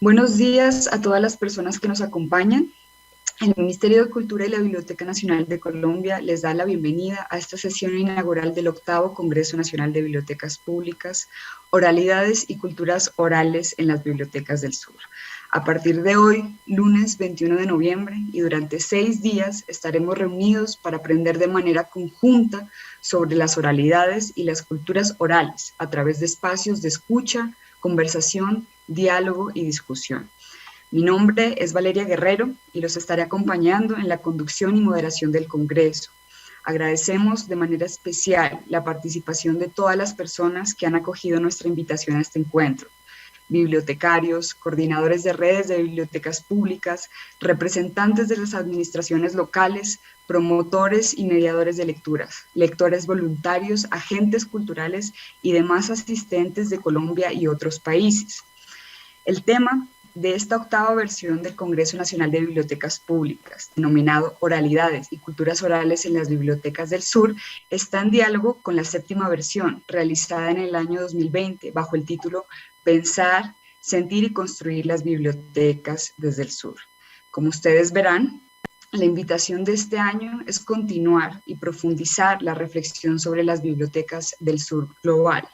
Buenos días a todas las personas que nos acompañan. El Ministerio de Cultura y la Biblioteca Nacional de Colombia les da la bienvenida a esta sesión inaugural del 8º Congreso Nacional de Bibliotecas Públicas, Oralidades y Culturas Orales en las Bibliotecas del Sur. A partir de hoy, lunes 21 de noviembre, y durante 6 días estaremos reunidos para aprender de manera conjunta sobre las oralidades y las culturas orales a través de espacios de escucha, conversación, diálogo y discusión. Mi nombre es Valeria Guerrero y los estaré acompañando en la conducción y moderación del Congreso. Agradecemos de manera especial la participación de todas las personas que han acogido nuestra invitación a este encuentro: bibliotecarios, coordinadores de redes de bibliotecas públicas, representantes de las administraciones locales, promotores y mediadores de lecturas, lectores voluntarios, agentes culturales y demás asistentes de Colombia y otros países. El tema de esta 8ª versión del Congreso Nacional de Bibliotecas Públicas, denominado Oralidades y Culturas Orales en las Bibliotecas del Sur, está en diálogo con la 7ª versión, realizada en el año 2020, bajo el título Pensar, sentir y construir las bibliotecas desde el sur. Como ustedes verán, la invitación de este año es continuar y profundizar la reflexión sobre las bibliotecas del sur global.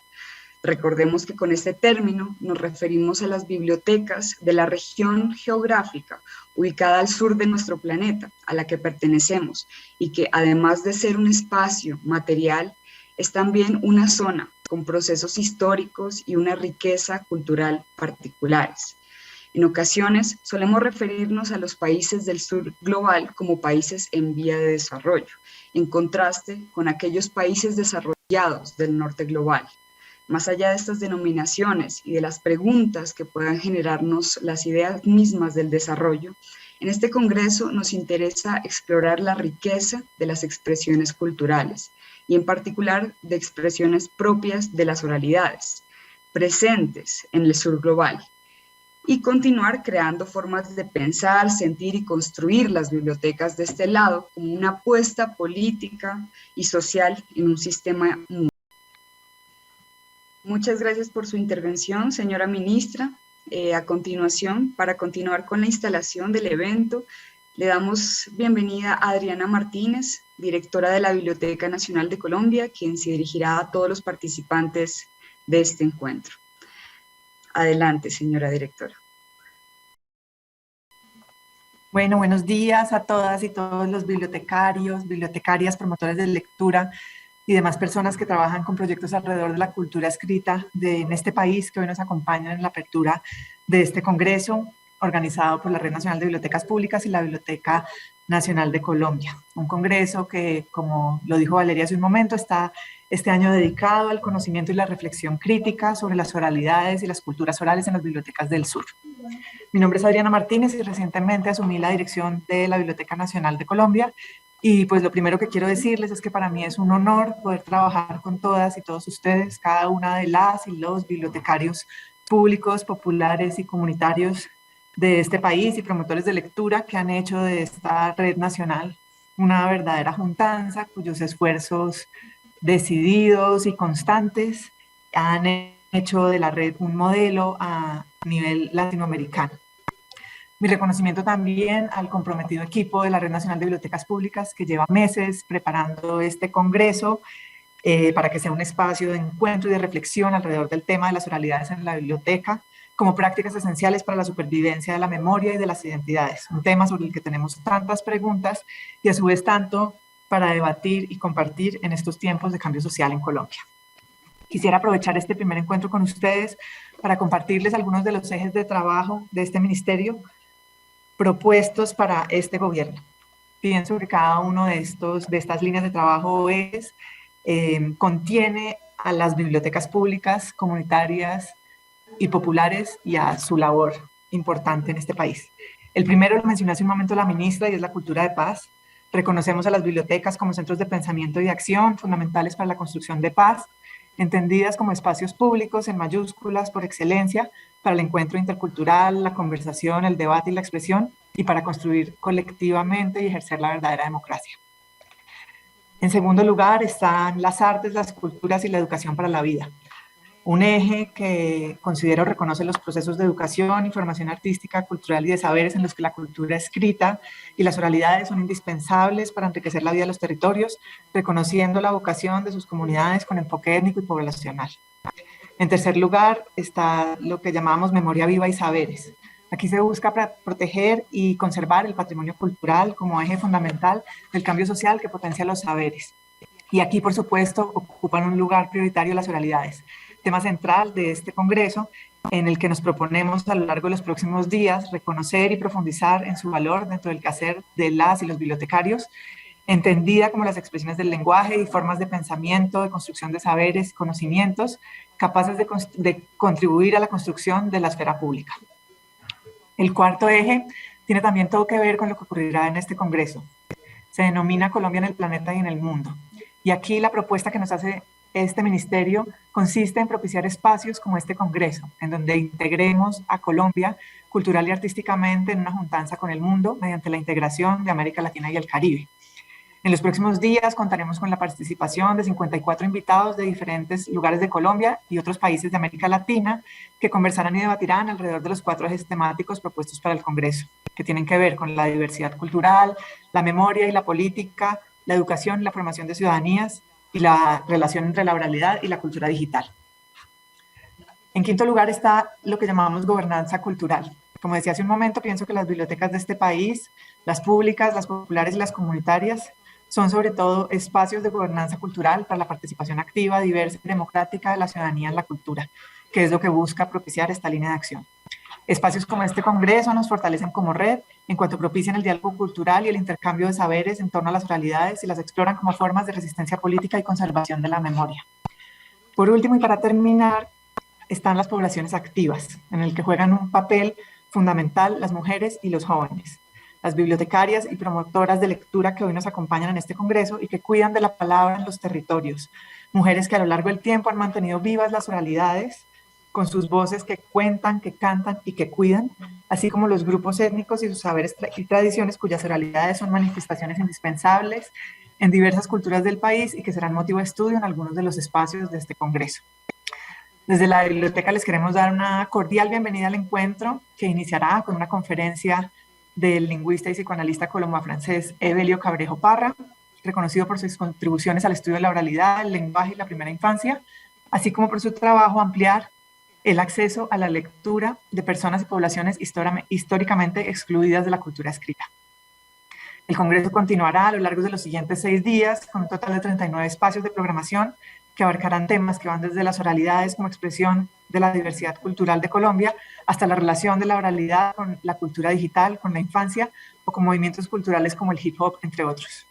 Recordemos que con este término nos referimos a las bibliotecas de la región geográfica ubicada al sur de nuestro planeta, a la que pertenecemos, y que además de ser un espacio material, es también una zona con procesos históricos y una riqueza cultural particulares. En ocasiones solemos referirnos a los países del sur global como países en vía de desarrollo, en contraste con aquellos países desarrollados del norte global. Más allá de estas denominaciones y de las preguntas que puedan generarnos las ideas mismas del desarrollo, en este congreso nos interesa explorar la riqueza de las expresiones culturales y en particular de expresiones propias de las oralidades, presentes en el sur global, y continuar creando formas de pensar, sentir y construir las bibliotecas de este lado como una apuesta política y social en un sistema mundial. Muchas gracias por su intervención, señora ministra. A continuación, para continuar con la instalación del evento, le damos bienvenida a Adriana Martínez, directora de la Biblioteca Nacional de Colombia, quien se dirigirá a todos los participantes de este encuentro. Adelante, señora directora. Bueno, buenos días a todas y todos los bibliotecarios, bibliotecarias, promotores de lectura y demás personas que trabajan con proyectos alrededor de la cultura escrita en este país, que hoy nos acompañan en la apertura de este congreso organizado por la Red Nacional de Bibliotecas Públicas y la Biblioteca Nacional de Colombia. Un congreso que, como lo dijo Valeria hace un momento, está este año dedicado al conocimiento y la reflexión crítica sobre las oralidades y las culturas orales en las bibliotecas del sur. Mi nombre es Adriana Martínez y recientemente asumí la dirección de la Biblioteca Nacional de Colombia. Y pues lo primero que quiero decirles es que para mí es un honor poder trabajar con todas y todos ustedes, cada una de las y los bibliotecarios públicos, populares y comunitarios de este país y promotores de lectura que han hecho de esta red nacional una verdadera juntanza cuyos esfuerzos decididos y constantes han hecho de la red un modelo a nivel latinoamericano. Mi reconocimiento también al comprometido equipo de la Red Nacional de Bibliotecas Públicas que lleva meses preparando este congreso para que sea un espacio de encuentro y de reflexión alrededor del tema de las oralidades en la biblioteca como prácticas esenciales para la supervivencia de la memoria y de las identidades, un tema sobre el que tenemos tantas preguntas y a su vez tanto para debatir y compartir en estos tiempos de cambio social en Colombia. Quisiera aprovechar este primer encuentro con ustedes para compartirles algunos de los ejes de trabajo de este ministerio propuestos para este gobierno. Pienso que cada uno de estas líneas de trabajo contiene a las bibliotecas públicas, comunitarias y populares y a su labor importante en este país. El primero lo mencionó hace un momento la ministra y es la cultura de paz. Reconocemos a las bibliotecas como centros de pensamiento y de acción fundamentales para la construcción de paz, entendidas como espacios públicos en mayúsculas por excelencia para el encuentro intercultural, la conversación, el debate y la expresión, y para construir colectivamente y ejercer la verdadera democracia. En segundo lugar están las artes, las culturas y la educación para la vida. un eje que considero reconoce los procesos de educación y formación artística, cultural y de saberes en los que la cultura escrita y las oralidades son indispensables para enriquecer la vida de los territorios, reconociendo la vocación de sus comunidades con enfoque étnico y poblacional. En tercer lugar está lo que llamamos memoria viva y saberes. Aquí se busca proteger y conservar el patrimonio cultural como eje fundamental del cambio social que potencia los saberes. Y aquí, por supuesto, ocupan un lugar prioritario las oralidades, tema central de este congreso, en el que nos proponemos a lo largo de los próximos días reconocer y profundizar en su valor dentro del quehacer de las y los bibliotecarios, entendida como las expresiones del lenguaje y formas de pensamiento, de construcción de saberes, conocimientos, capaces de contribuir a la construcción de la esfera pública. El cuarto eje tiene también todo que ver con lo que ocurrirá en este congreso. Se denomina Colombia en el planeta y en el mundo. Y aquí la propuesta que nos hace este ministerio consiste en propiciar espacios como este congreso, en donde integremos a Colombia cultural y artísticamente en una juntanza con el mundo mediante la integración de América Latina y el Caribe. En los próximos días contaremos con la participación de 54 invitados de diferentes lugares de Colombia y otros países de América Latina que conversarán y debatirán alrededor de los 4 ejes temáticos propuestos para el Congreso, que tienen que ver con la diversidad cultural, la memoria y la política, la educación y la formación de ciudadanías y la relación entre la oralidad y la cultura digital. En quinto lugar está lo que llamamos gobernanza cultural. Como decía hace un momento, pienso que las bibliotecas de este país, las públicas, las populares y las comunitarias, son sobre todo espacios de gobernanza cultural para la participación activa, diversa y democrática de la ciudadanía en la cultura, que es lo que busca propiciar esta línea de acción. Espacios como este congreso nos fortalecen como red en cuanto propician el diálogo cultural y el intercambio de saberes en torno a las oralidades y las exploran como formas de resistencia política y conservación de la memoria. Por último, y para terminar, están las poblaciones activas, en el que juegan un papel fundamental las mujeres y los jóvenes, las bibliotecarias y promotoras de lectura que hoy nos acompañan en este congreso y que cuidan de la palabra en los territorios, mujeres que a lo largo del tiempo han mantenido vivas las oralidades, con sus voces que cuentan, que cantan y que cuidan, así como los grupos étnicos y sus saberes y tradiciones cuyas oralidades son manifestaciones indispensables en diversas culturas del país y que serán motivo de estudio en algunos de los espacios de este congreso. Desde la biblioteca les queremos dar una cordial bienvenida al encuentro que iniciará con una conferencia del lingüista y psicoanalista colombo-francés Evelio Cabrejo Parra, reconocido por sus contribuciones al estudio de la oralidad, el lenguaje y la primera infancia, así como por su trabajo ampliar el acceso a la lectura de personas y poblaciones históricamente excluidas de la cultura escrita. El Congreso continuará a lo largo de los siguientes 6 días con un total de 39 espacios de programación que abarcarán temas que van desde las oralidades como expresión de la diversidad cultural de Colombia hasta la relación de la oralidad con la cultura digital, con la infancia o con movimientos culturales como el hip hop, entre otros.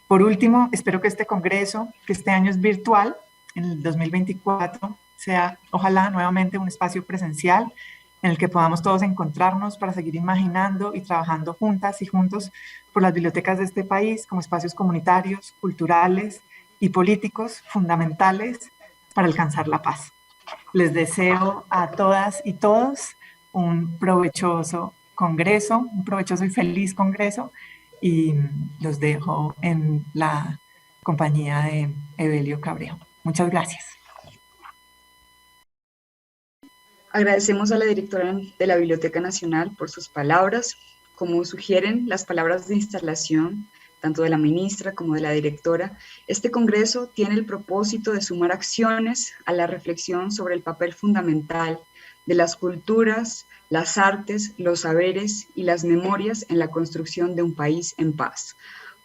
Por último, espero que este congreso, que este año es virtual, en el 2024, sea ojalá nuevamente un espacio presencial en el que podamos todos encontrarnos para seguir imaginando y trabajando juntas y juntos por las bibliotecas de este país como espacios comunitarios, culturales y políticos fundamentales para alcanzar la paz. Les deseo a todas y todos un provechoso congreso, un provechoso y feliz congreso, y los dejo en la compañía de Evelio Cabrejo. Muchas gracias. Agradecemos a la directora de la Biblioteca Nacional por sus palabras. Como sugieren las palabras de instalación, tanto de la ministra como de la directora, este congreso tiene el propósito de sumar acciones a la reflexión sobre el papel fundamental de las culturas, las artes, los saberes y las memorias en la construcción de un país en paz.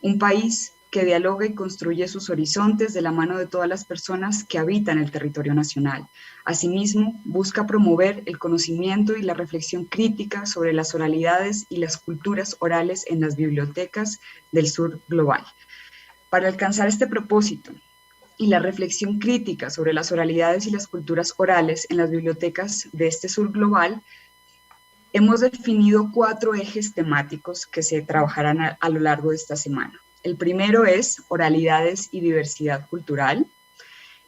Un país que dialoga y construye sus horizontes de la mano de todas las personas que habitan el territorio nacional. Asimismo, busca promover el conocimiento y la reflexión crítica sobre las oralidades y las culturas orales en las bibliotecas del sur global. Para alcanzar este propósito y la reflexión crítica sobre las oralidades y las culturas orales en las bibliotecas de este sur global, hemos definido 4 ejes temáticos que se trabajarán a lo largo de esta semana. El primero es oralidades y diversidad cultural.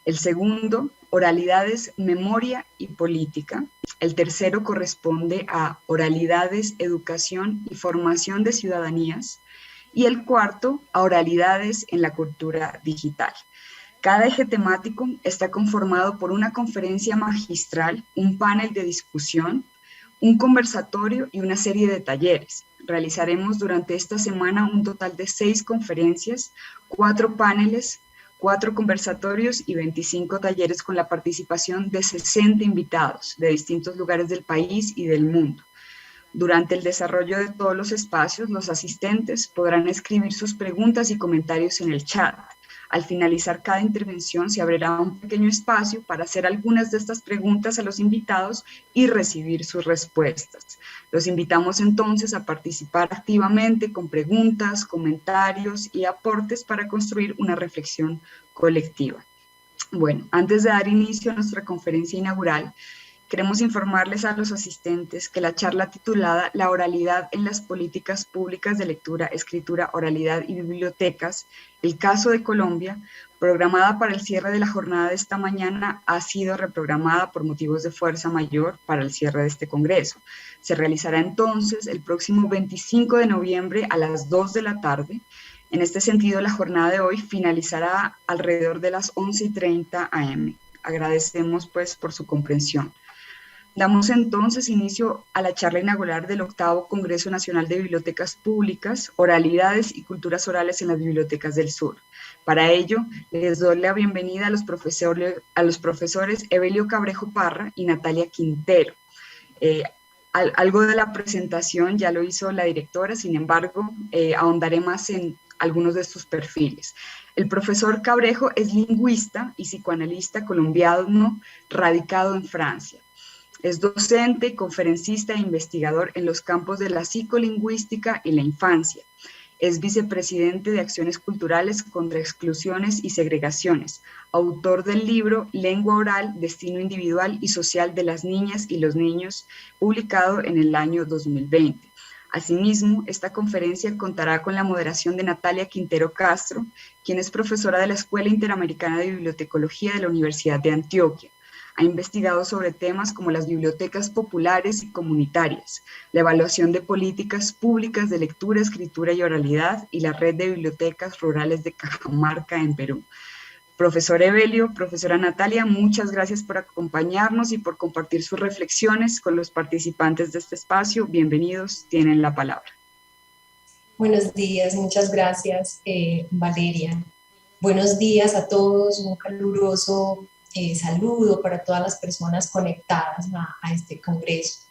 El segundo, oralidades, memoria y política. El tercero corresponde a oralidades, educación y formación de ciudadanías. Y el cuarto, a oralidades en la cultura digital. Cada eje temático está conformado por una conferencia magistral, un panel de discusión, un conversatorio y una serie de talleres. Realizaremos durante esta semana un total de 6 conferencias, 4 paneles, 4 conversatorios y 25 talleres con la participación de 60 invitados de distintos lugares del país y del mundo. Durante el desarrollo de todos los espacios, los asistentes podrán escribir sus preguntas y comentarios en el chat. Al finalizar cada intervención se abrirá un pequeño espacio para hacer algunas de estas preguntas a los invitados y recibir sus respuestas. Los invitamos entonces a participar activamente con preguntas, comentarios y aportes para construir una reflexión colectiva. Bueno, antes de dar inicio a nuestra conferencia inaugural, queremos informarles a los asistentes que la charla titulada La oralidad en las políticas públicas de lectura, escritura, oralidad y bibliotecas, el caso de Colombia, programada para el cierre de la jornada de esta mañana, ha sido reprogramada por motivos de fuerza mayor para el cierre de este congreso. Se realizará entonces el próximo 25 de noviembre a las 2 de la tarde. En este sentido, la jornada de hoy finalizará alrededor de las 11:30 am. Agradecemos pues por su comprensión. Damos entonces inicio a la charla inaugural del 8º Congreso Nacional de Bibliotecas Públicas, Oralidades y Culturas Orales en las Bibliotecas del Sur. Para ello, les doy la bienvenida a los profesores Evelio Cabrejo Parra y Natalia Quintero. Algo de la presentación ya lo hizo la directora, sin embargo, ahondaré más en algunos de sus perfiles. El profesor Cabrejo es lingüista y psicoanalista colombiano radicado en Francia. Es docente, conferencista e investigador en los campos de la psicolingüística y la infancia. Es vicepresidente de Acciones Culturales contra Exclusiones y Segregaciones, autor del libro Lengua Oral, Destino Individual y Social de las Niñas y los Niños, publicado en el año 2020. Asimismo, esta conferencia contará con la moderación de Natalia Quintero Castro, quien es profesora de la Escuela Interamericana de Bibliotecología de la Universidad de Antioquia. Ha investigado sobre temas como las bibliotecas populares y comunitarias, la evaluación de políticas públicas de lectura, escritura y oralidad y la red de bibliotecas rurales de Cajamarca en Perú. Profesor Evelio, profesora Natalia, muchas gracias por acompañarnos y por compartir sus reflexiones con los participantes de este espacio. Bienvenidos, tienen la palabra. Buenos días, muchas gracias, Valeria. Buenos días a todos, un caluroso saludo para todas las personas conectadas a este congreso.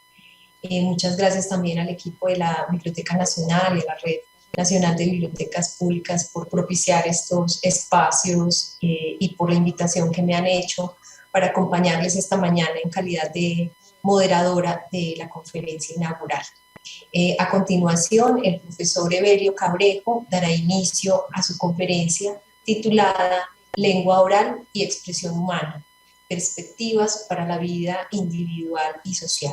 Muchas gracias también al equipo de la Biblioteca Nacional y a la Red Nacional de Bibliotecas Públicas por propiciar estos espacios y por la invitación que me han hecho para acompañarles esta mañana en calidad de moderadora de la conferencia inaugural. A continuación, el profesor Evelio Cabrejo dará inicio a su conferencia titulada Lengua oral y expresión humana, perspectivas para la vida individual y social.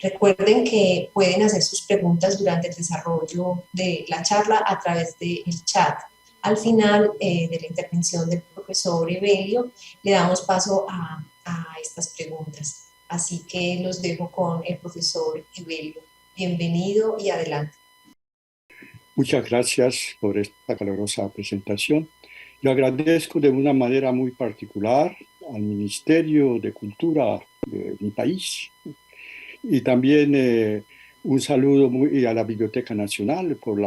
Recuerden que pueden hacer sus preguntas durante el desarrollo de la charla a través del chat. Al final de la intervención del profesor Evelio, le damos paso a estas preguntas. Así que los dejo con el profesor Evelio. Bienvenido y adelante. Muchas gracias por esta calurosa presentación. Yo agradezco de una manera muy particular al Ministerio de Cultura de mi país y también un saludo muy a la Biblioteca Nacional por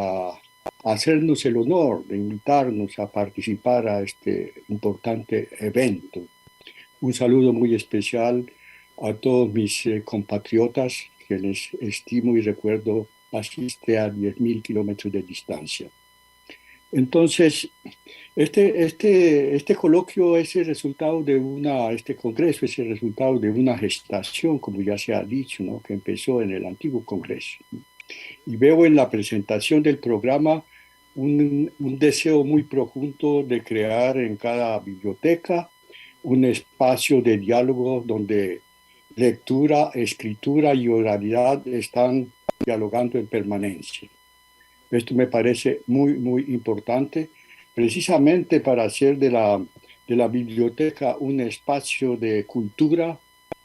hacernos el honor de invitarnos a participar a este importante evento. Un saludo muy especial a todos mis compatriotas que les estimo y recuerdo asiste a 10.000 kilómetros de distancia. Entonces, este coloquio es el resultado de este congreso es el resultado de una gestación, como ya se ha dicho, ¿no? Que empezó en el antiguo congreso. Y veo en la presentación del programa un deseo muy profundo de crear en cada biblioteca un espacio de diálogo donde lectura, escritura y oralidad están dialogando en permanencia. Esto me parece muy, muy importante, precisamente para hacer de la biblioteca un espacio de cultura,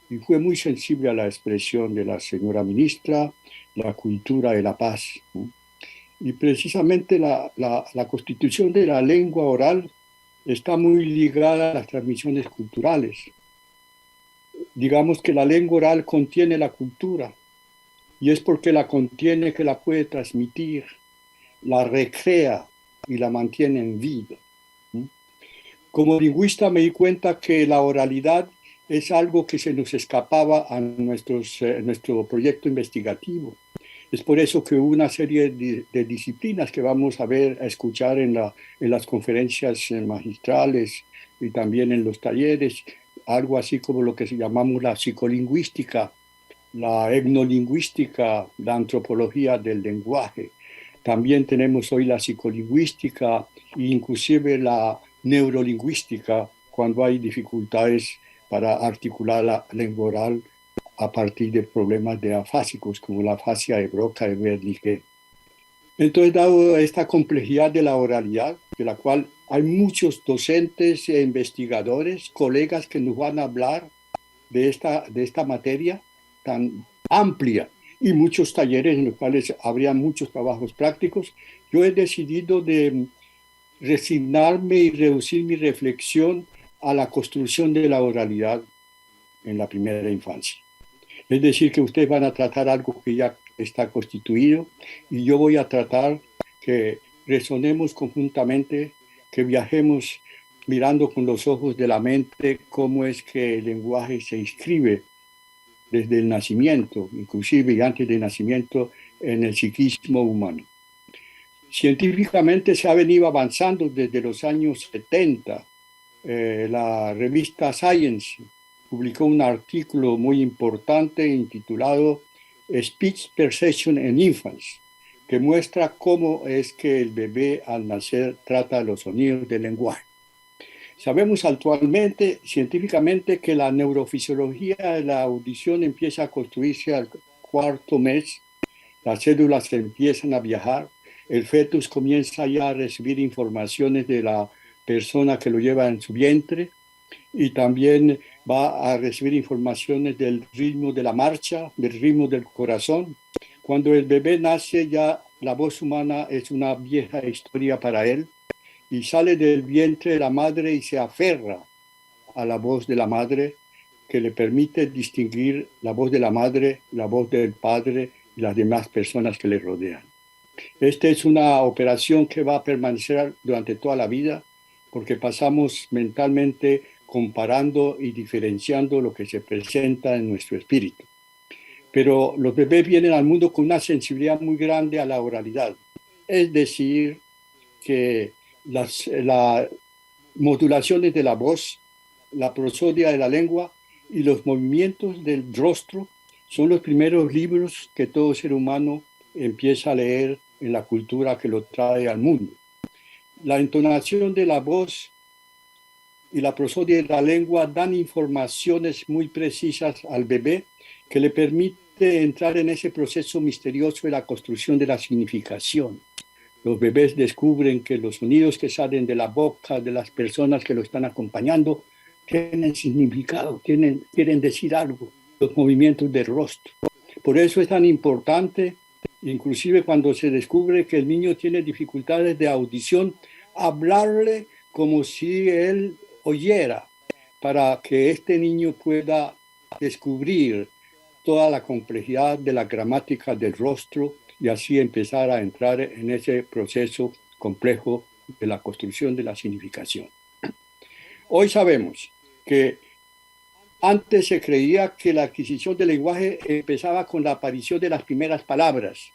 y fue muy sensible a la expresión de la señora ministra, la cultura de la paz, ¿no? Y precisamente la constitución de la lengua oral está muy ligada a las transmisiones culturales. Digamos que la lengua oral contiene la cultura y es porque la contiene que la puede transmitir, la recrea y la mantiene en vida. Como lingüista me di cuenta que la oralidad es algo que se nos escapaba a nuestro proyecto investigativo. Es por eso que hubo una serie de disciplinas que vamos a ver, a escuchar en las conferencias magistrales y también en los talleres, algo así como lo que llamamos la psicolingüística, la etnolingüística, la antropología del lenguaje. También tenemos hoy la psicolingüística e inclusive la neurolingüística cuando hay dificultades para articular la lengua oral a partir de problemas de afásicos como la afasia de Broca de Wernicke. Entonces, dado esta complejidad de la oralidad, de la cual hay muchos docentes e investigadores, colegas que nos van a hablar de esta materia tan amplia y muchos talleres en los cuales habría muchos trabajos prácticos, yo he decidido de resignarme y reducir mi reflexión a la construcción de la oralidad en la primera infancia. Es decir, que ustedes van a tratar algo que ya está constituido y yo voy a tratar que resonemos conjuntamente, que viajemos mirando con los ojos de la mente cómo es que el lenguaje se inscribe desde el nacimiento, inclusive y antes del nacimiento, en el psiquismo humano. Científicamente se ha venido avanzando desde los años 70. La revista Science publicó un artículo muy importante intitulado Speech Perception in Infants, que muestra cómo es que el bebé al nacer trata los sonidos del lenguaje. Sabemos actualmente, científicamente, que la neurofisiología de la audición empieza a construirse al cuarto mes, las células empiezan a viajar, el fetus comienza ya a recibir informaciones de la persona que lo lleva en su vientre y también va a recibir informaciones del ritmo de la marcha, del ritmo del corazón. Cuando el bebé nace ya la voz humana es una vieja historia para él y sale del vientre de la madre y se aferra a la voz de la madre que le permite distinguir la voz de la madre, la voz del padre y las demás personas que le rodean. Esta es una operación que va a permanecer durante toda la vida porque pasamos mentalmente comparando y diferenciando lo que se presenta en nuestro espíritu. Pero los bebés vienen al mundo con una sensibilidad muy grande a la oralidad. Es decir, que las modulaciones de la voz, la prosodia de la lengua y los movimientos del rostro son los primeros libros que todo ser humano empieza a leer en la cultura que lo trae al mundo. La entonación de la voz y la prosodia de la lengua dan informaciones muy precisas al bebé que le permite entrar en ese proceso misterioso de la construcción de la significación. Los bebés descubren que los sonidos que salen de la boca de las personas que lo están acompañando tienen significado, quieren decir algo, los movimientos del rostro. Por eso es tan importante, inclusive cuando se descubre que el niño tiene dificultades de audición, hablarle como si él oyera, para que este niño pueda descubrir toda la complejidad de la gramática del rostro y así empezar a entrar en ese proceso complejo de la construcción de la significación. Hoy sabemos que antes se creía que la adquisición del lenguaje empezaba con la aparición de las primeras palabras.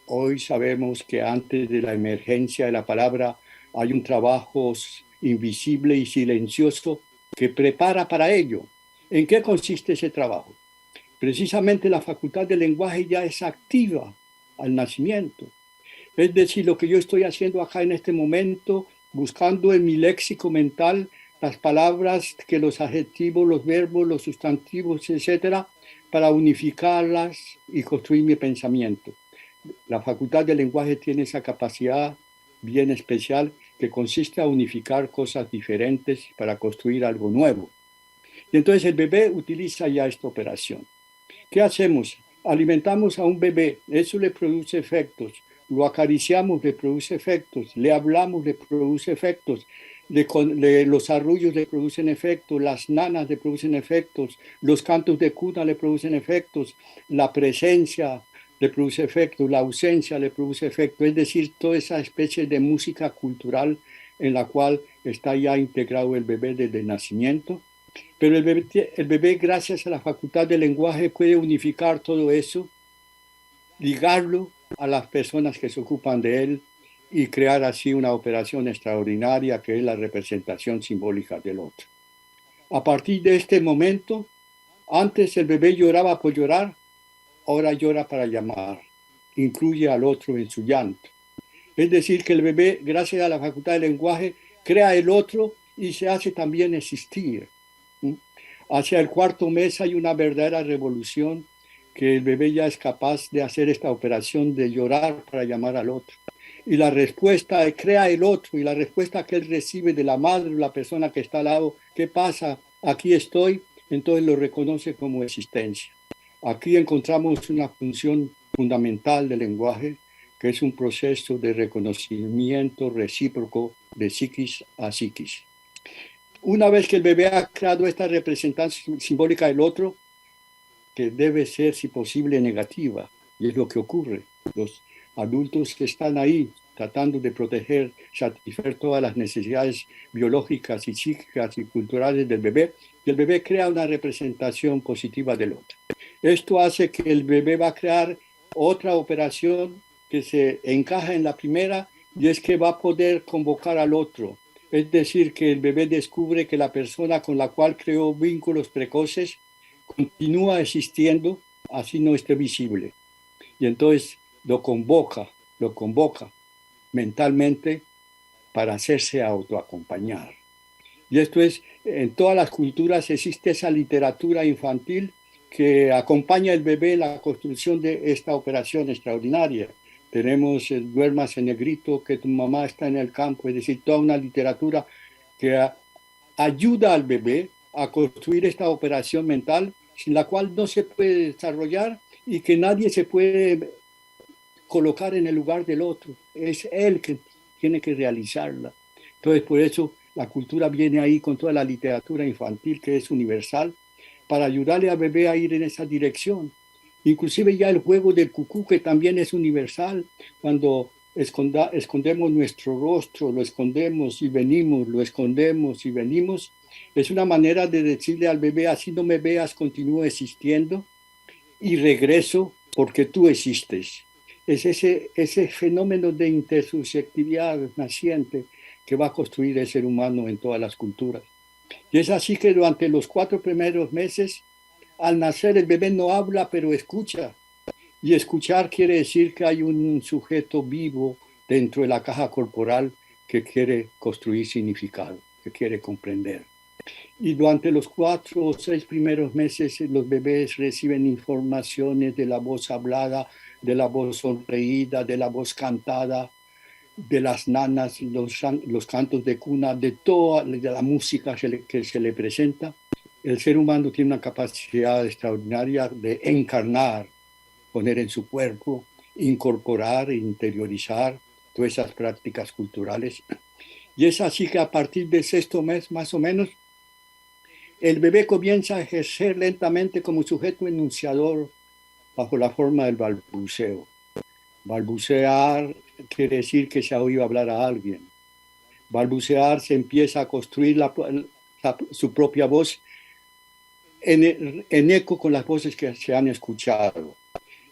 Hoy sabemos que antes de la emergencia de la palabra hay un trabajo invisible y silencioso que prepara para ello. ¿En qué consiste ese trabajo? Precisamente la facultad del lenguaje ya es activa al nacimiento. Es decir, lo que yo estoy haciendo acá en este momento, buscando en mi léxico mental las palabras, que los adjetivos, los verbos, los sustantivos, etcétera, para unificarlas y construir mi pensamiento. La facultad del lenguaje tiene esa capacidad bien especial que consiste a unificar cosas diferentes para construir algo nuevo. Y entonces el bebé utiliza ya esta operación. ¿Qué hacemos? Alimentamos a un bebé, eso le produce efectos. lo acariciamos, le produce efectos, le hablamos, le produce efectos, los arrullos le producen efectos, las nanas le producen efectos, los cantos de cuna le producen efectos, la presencia le produce efectos, la ausencia le produce efectos, es decir, toda esa especie de música cultural en la cual está ya integrado el bebé desde el nacimiento. Pero el bebé, gracias a la facultad del lenguaje, puede unificar todo eso, ligarlo a las personas que se ocupan de él y crear así una operación extraordinaria que es la representación simbólica del otro. A partir de este momento, antes el bebé lloraba por llorar, ahora llora para llamar, incluye al otro en su llanto. Es decir, que el bebé, gracias a la facultad del lenguaje, crea el otro y se hace también existir. Hacia el cuarto mes hay una verdadera revolución, que el bebé ya es capaz de hacer esta operación de llorar para llamar al otro. Y la respuesta crea el otro, y la respuesta que él recibe de la madre o la persona que está al lado, ¿qué pasa? Aquí estoy, entonces lo reconoce como existencia. Aquí encontramos una función fundamental del lenguaje, que es un proceso de reconocimiento recíproco de psiquis a psiquis. Una vez que el bebé ha creado esta representación simbólica del otro, que debe ser, si posible, negativa, y es lo que ocurre. Los adultos que están ahí tratando de proteger, satisfacer todas las necesidades biológicas y psíquicas y culturales del bebé, y el bebé crea una representación positiva del otro. Esto hace que el bebé va a crear otra operación que se encaja en la primera, y es que va a poder convocar al otro. Es decir, que el bebé descubre que la persona con la cual creó vínculos precoces continúa existiendo, así no esté visible. Y entonces lo convoca mentalmente para hacerse autoacompañar. Y esto es, en todas las culturas existe esa literatura infantil que acompaña al bebé en la construcción de esta operación extraordinaria. Tenemos el Duérmase negrito, que tu mamá está en el campo, es decir, toda una literatura que ayuda al bebé a construir esta operación mental sin la cual no se puede desarrollar y que nadie se puede colocar en el lugar del otro. Es él que tiene que realizarla. Entonces, por eso la cultura viene ahí con toda la literatura infantil que es universal para ayudarle al bebé a ir en esa dirección. Inclusive ya el juego del cucú, que también es universal, cuando escondemos nuestro rostro, lo escondemos y venimos, lo escondemos y venimos, es una manera de decirle al bebé, así no me veas, continúo existiendo y regreso porque tú existes. Es ese fenómeno de intersubjetividad naciente que va a construir el ser humano en todas las culturas. Y es así que durante los 4 primeros meses, al nacer el bebé no habla, pero escucha. Y escuchar quiere decir que hay un sujeto vivo dentro de la caja corporal que quiere construir significado, que quiere comprender. Y durante los 4 o 6 primeros meses los bebés reciben informaciones de la voz hablada, de la voz sonreída, de la voz cantada, de las nanas, los cantos de cuna, de toda la música que se le presenta. El ser humano tiene una capacidad extraordinaria de encarnar, poner en su cuerpo, incorporar, interiorizar todas esas prácticas culturales. Y es así que a partir del 6º mes, más o menos, el bebé comienza a ejercer lentamente como sujeto enunciador bajo la forma del balbuceo. Balbucear quiere decir que se ha oído hablar a alguien. Balbucear se empieza a construir su propia voz en eco con las voces que se han escuchado.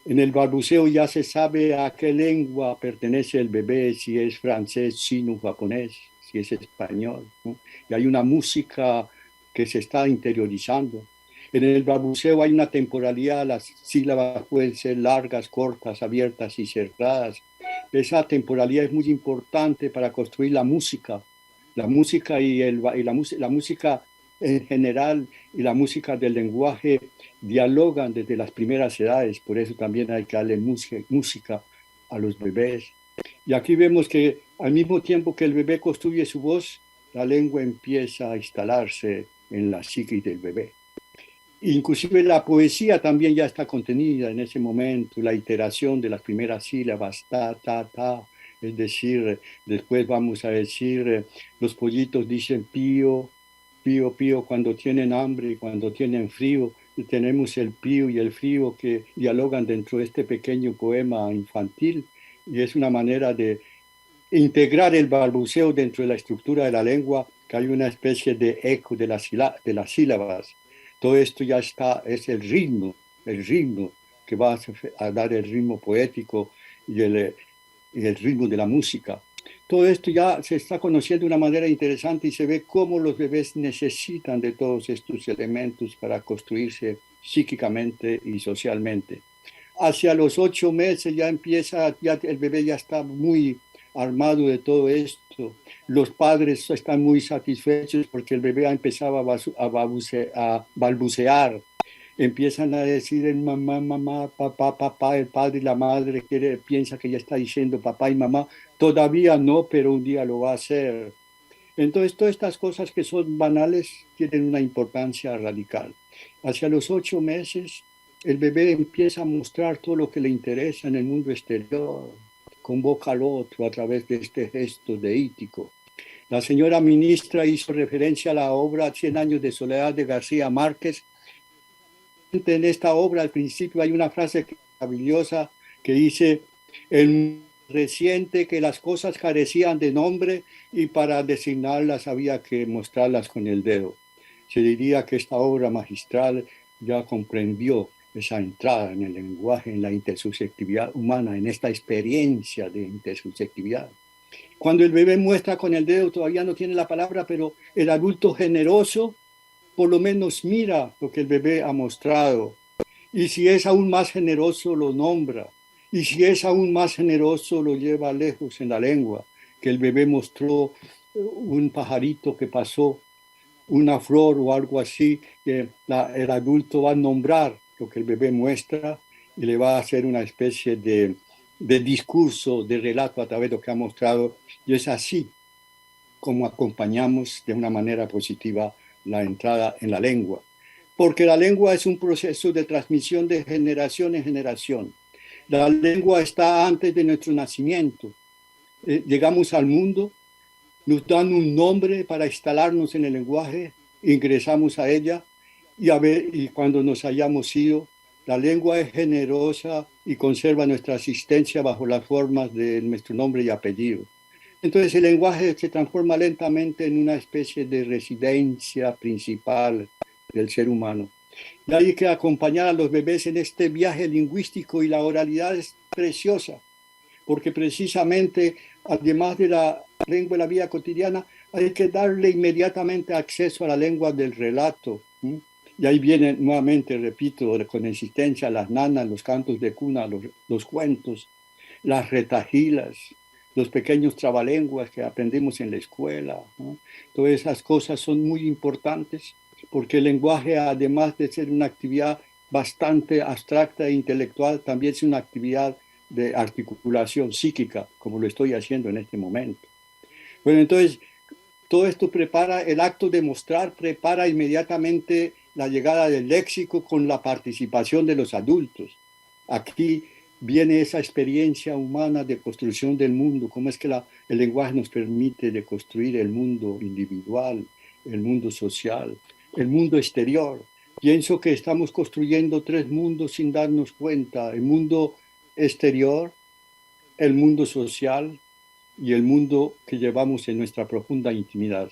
En el balbuceo ya se sabe a qué lengua pertenece el bebé, si es francés, chino, japonés, si es español, ¿no? Y hay una música que se está interiorizando. En el balbuceo hay una temporalidad, las sílabas pueden ser largas, cortas, abiertas y cerradas. Esa temporalidad es muy importante para construir la música. La música la música en general y la música del lenguaje dialogan desde las primeras edades, por eso también hay que darle música a los bebés. Y aquí vemos que al mismo tiempo que el bebé construye su voz, la lengua empieza a instalarse en la psique del bebé. Inclusive la poesía también ya está contenida en ese momento, la iteración de las primeras sílabas, ta, ta, ta, es decir, después vamos a decir, los pollitos dicen pío, pío, pío cuando tienen hambre y cuando tienen frío. Y tenemos el pío y el frío que dialogan dentro de este pequeño poema infantil y es una manera de integrar el balbuceo dentro de la estructura de la lengua, que hay una especie de eco de de las sílabas. Todo esto ya está, es el ritmo que va a dar el ritmo poético y el ritmo de la música. Todo esto ya se está conociendo de una manera interesante y se ve cómo los bebés necesitan de todos estos elementos para construirse psíquicamente y socialmente. Hacia los 8 meses ya empieza, ya el bebé ya está muy armado de todo esto. Los padres están muy satisfechos porque el bebé ha empezado a balbucear. Empiezan a decir mamá, mamá, papá, papá, el padre y la madre piensa que ya está diciendo papá y mamá. Todavía no, pero un día lo va a hacer. Entonces, todas estas cosas que son banales tienen una importancia radical. Hacia los 8 meses, el bebé empieza a mostrar todo lo que le interesa en el mundo exterior, convoca al otro a través de este gesto deítico. La señora ministra hizo referencia a la obra Cien años de soledad de García Márquez. En esta obra, al principio, hay una frase maravillosa que dice: el reciente que las cosas carecían de nombre y para designarlas había que mostrarlas con el dedo. Se diría que esta obra magistral ya comprendió esa entrada en el lenguaje, en la intersubjetividad humana, en esta experiencia de intersubjetividad. Cuando el bebé muestra con el dedo, todavía no tiene la palabra, pero el adulto generoso por lo menos mira lo que el bebé ha mostrado. Y si es aún más generoso, lo nombra. Y si es aún más generoso, lo lleva lejos en la lengua. Que el bebé mostró un pajarito que pasó, una flor o algo así, que el adulto va a nombrar lo que el bebé muestra y le va a hacer una especie de discurso, de relato a través de lo que ha mostrado. Y es así como acompañamos de una manera positiva la entrada en la lengua. Porque la lengua es un proceso de transmisión de generación en generación. La lengua está antes de nuestro nacimiento. Llegamos al mundo, nos dan un nombre para instalarnos en el lenguaje, ingresamos a ella y cuando nos hayamos ido, la lengua es generosa y conserva nuestra existencia bajo las formas de nuestro nombre y apellido. Entonces el lenguaje se transforma lentamente en una especie de residencia principal del ser humano. Y hay que acompañar a los bebés en este viaje lingüístico y la oralidad es preciosa, porque precisamente, además de la lengua de la vida cotidiana, hay que darle inmediatamente acceso a la lengua del relato. Y ahí viene nuevamente, repito, con insistencia, las nanas, los cantos de cuna, los cuentos, las retahilas, los pequeños trabalenguas que aprendemos en la escuela, ¿no? Todas esas cosas son muy importantes porque el lenguaje, además de ser una actividad bastante abstracta e intelectual, también es una actividad de articulación psíquica, como lo estoy haciendo en este momento. Bueno, entonces, todo esto prepara, el acto de mostrar prepara inmediatamente la llegada del léxico con la participación de los adultos. Aquí viene esa experiencia humana de construcción del mundo, cómo es que el lenguaje nos permite de construir el mundo individual, el mundo social, el mundo exterior. Pienso que estamos construyendo 3 mundos sin darnos cuenta: el mundo exterior, el mundo social y el mundo que llevamos en nuestra profunda intimidad.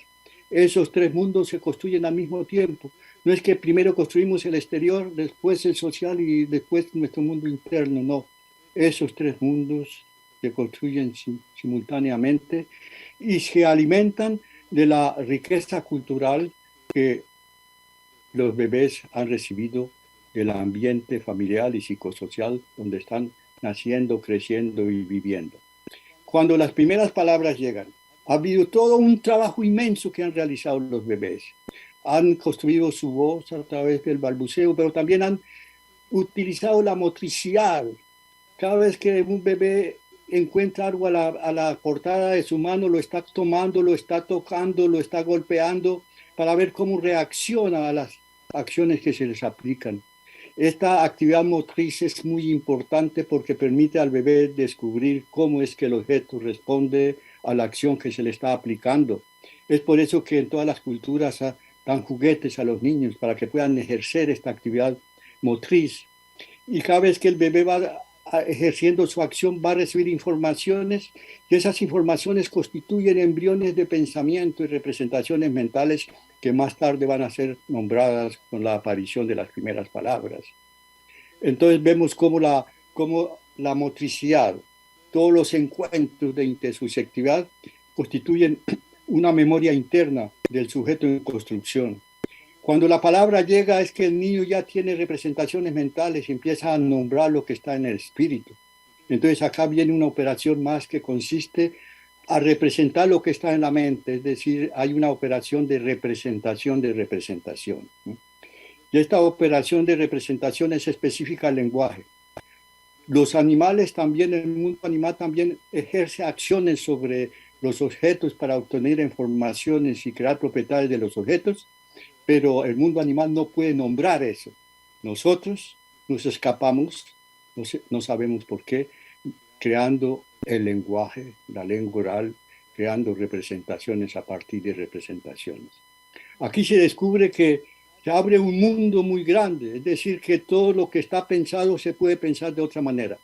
Esos 3 mundos se construyen al mismo tiempo. No es que primero construimos el exterior, después el social y después nuestro mundo interno, no. Esos 3 mundos se construyen simultáneamente y se alimentan de la riqueza cultural que los bebés han recibido del ambiente familiar y psicosocial donde están naciendo, creciendo y viviendo. Cuando las primeras palabras llegan, ha habido todo un trabajo inmenso que han realizado los bebés. Han construido su voz a través del balbuceo, pero también han utilizado la motricidad. Cada vez que un bebé encuentra algo a la portada de su mano, lo está tomando, lo está tocando, lo está golpeando para ver cómo reacciona a las acciones que se les aplican. Esta actividad motriz es muy importante porque permite al bebé descubrir cómo es que el objeto responde a la acción que se le está aplicando. Es por eso que en todas las culturas dan juguetes a los niños para que puedan ejercer esta actividad motriz. Y cada vez que el bebé va ejerciendo su acción, va a recibir informaciones y esas informaciones constituyen embriones de pensamiento y representaciones mentales que más tarde van a ser nombradas con la aparición de las primeras palabras. Entonces vemos cómo la motricidad, todos los encuentros de intersubjetividad constituyen una memoria interna del sujeto en construcción. Cuando la palabra llega es que el niño ya tiene representaciones mentales y empieza a nombrar lo que está en el espíritu. Entonces acá viene una operación más que consiste a representar lo que está en la mente, es decir, hay una operación de representación de representación. Y esta operación de representación es específica al lenguaje. Los animales también, el mundo animal también ejerce acciones sobre los objetos para obtener informaciones y crear propiedades de los objetos, pero el mundo animal no puede nombrar eso. Nosotros nos escapamos, no sabemos por qué, creando el lenguaje, la lengua oral, creando representaciones a partir de representaciones. Aquí se descubre que se abre un mundo muy grande, es decir, que todo lo que está pensado se puede pensar de otra manera.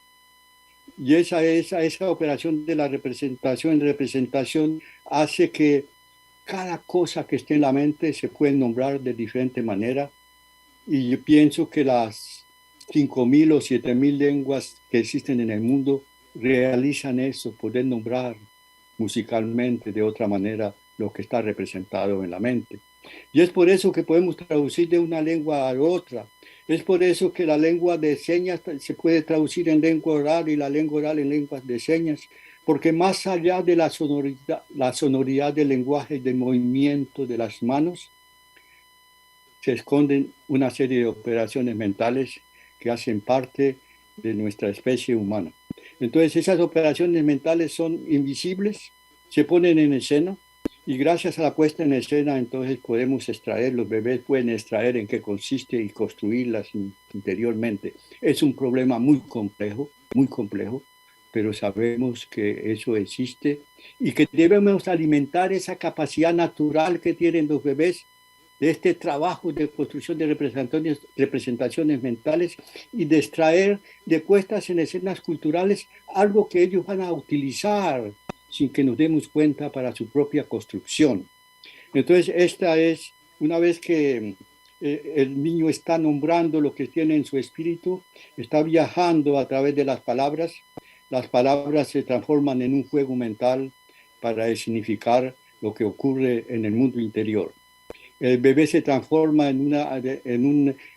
Y esa operación de la representación hace que cada cosa que esté en la mente se puede nombrar de diferente manera. Y yo pienso que las 5.000 o 7.000 lenguas que existen en el mundo realizan eso, poder nombrar musicalmente de otra manera lo que está representado en la mente. Y es por eso que podemos traducir de una lengua a otra. Es por eso que la lengua de señas se puede traducir en lengua oral y la lengua oral en lenguas de señas, porque más allá de la sonoridad del lenguaje y del movimiento de las manos, se esconden una serie de operaciones mentales que hacen parte de nuestra especie humana. Entonces esas operaciones mentales son invisibles, se ponen en escena y gracias a la puesta en escena entonces podemos extraer, los bebés pueden extraer en qué consiste y construirlas interiormente. Es un problema muy complejo, pero sabemos que eso existe y que debemos alimentar esa capacidad natural que tienen los bebés de este trabajo de construcción de representaciones mentales y de extraer de puestas en escenas culturales algo que ellos van a utilizar sin que nos demos cuenta para su propia construcción. Entonces, esta es, una vez que el niño está nombrando lo que tiene en su espíritu, está viajando a través de las palabras se transforman en un juego mental para significar lo que ocurre en el mundo interior. El bebé se transforma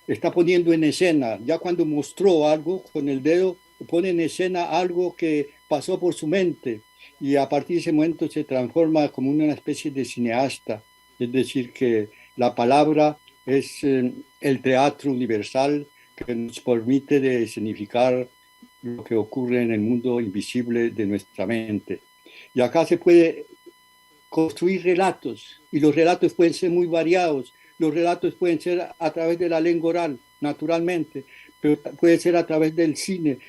está poniendo en escena, ya cuando mostró algo con el dedo, pone en escena algo que pasó por su mente y a partir de ese momento se transforma como una especie de cineasta, es decir, que la palabra es el teatro universal que nos permite de significar lo que ocurre en el mundo invisible de nuestra mente. Y acá se puede construir relatos, y los relatos pueden ser muy variados. Los relatos pueden ser a través de la lengua oral, naturalmente, pero puede ser a través del cine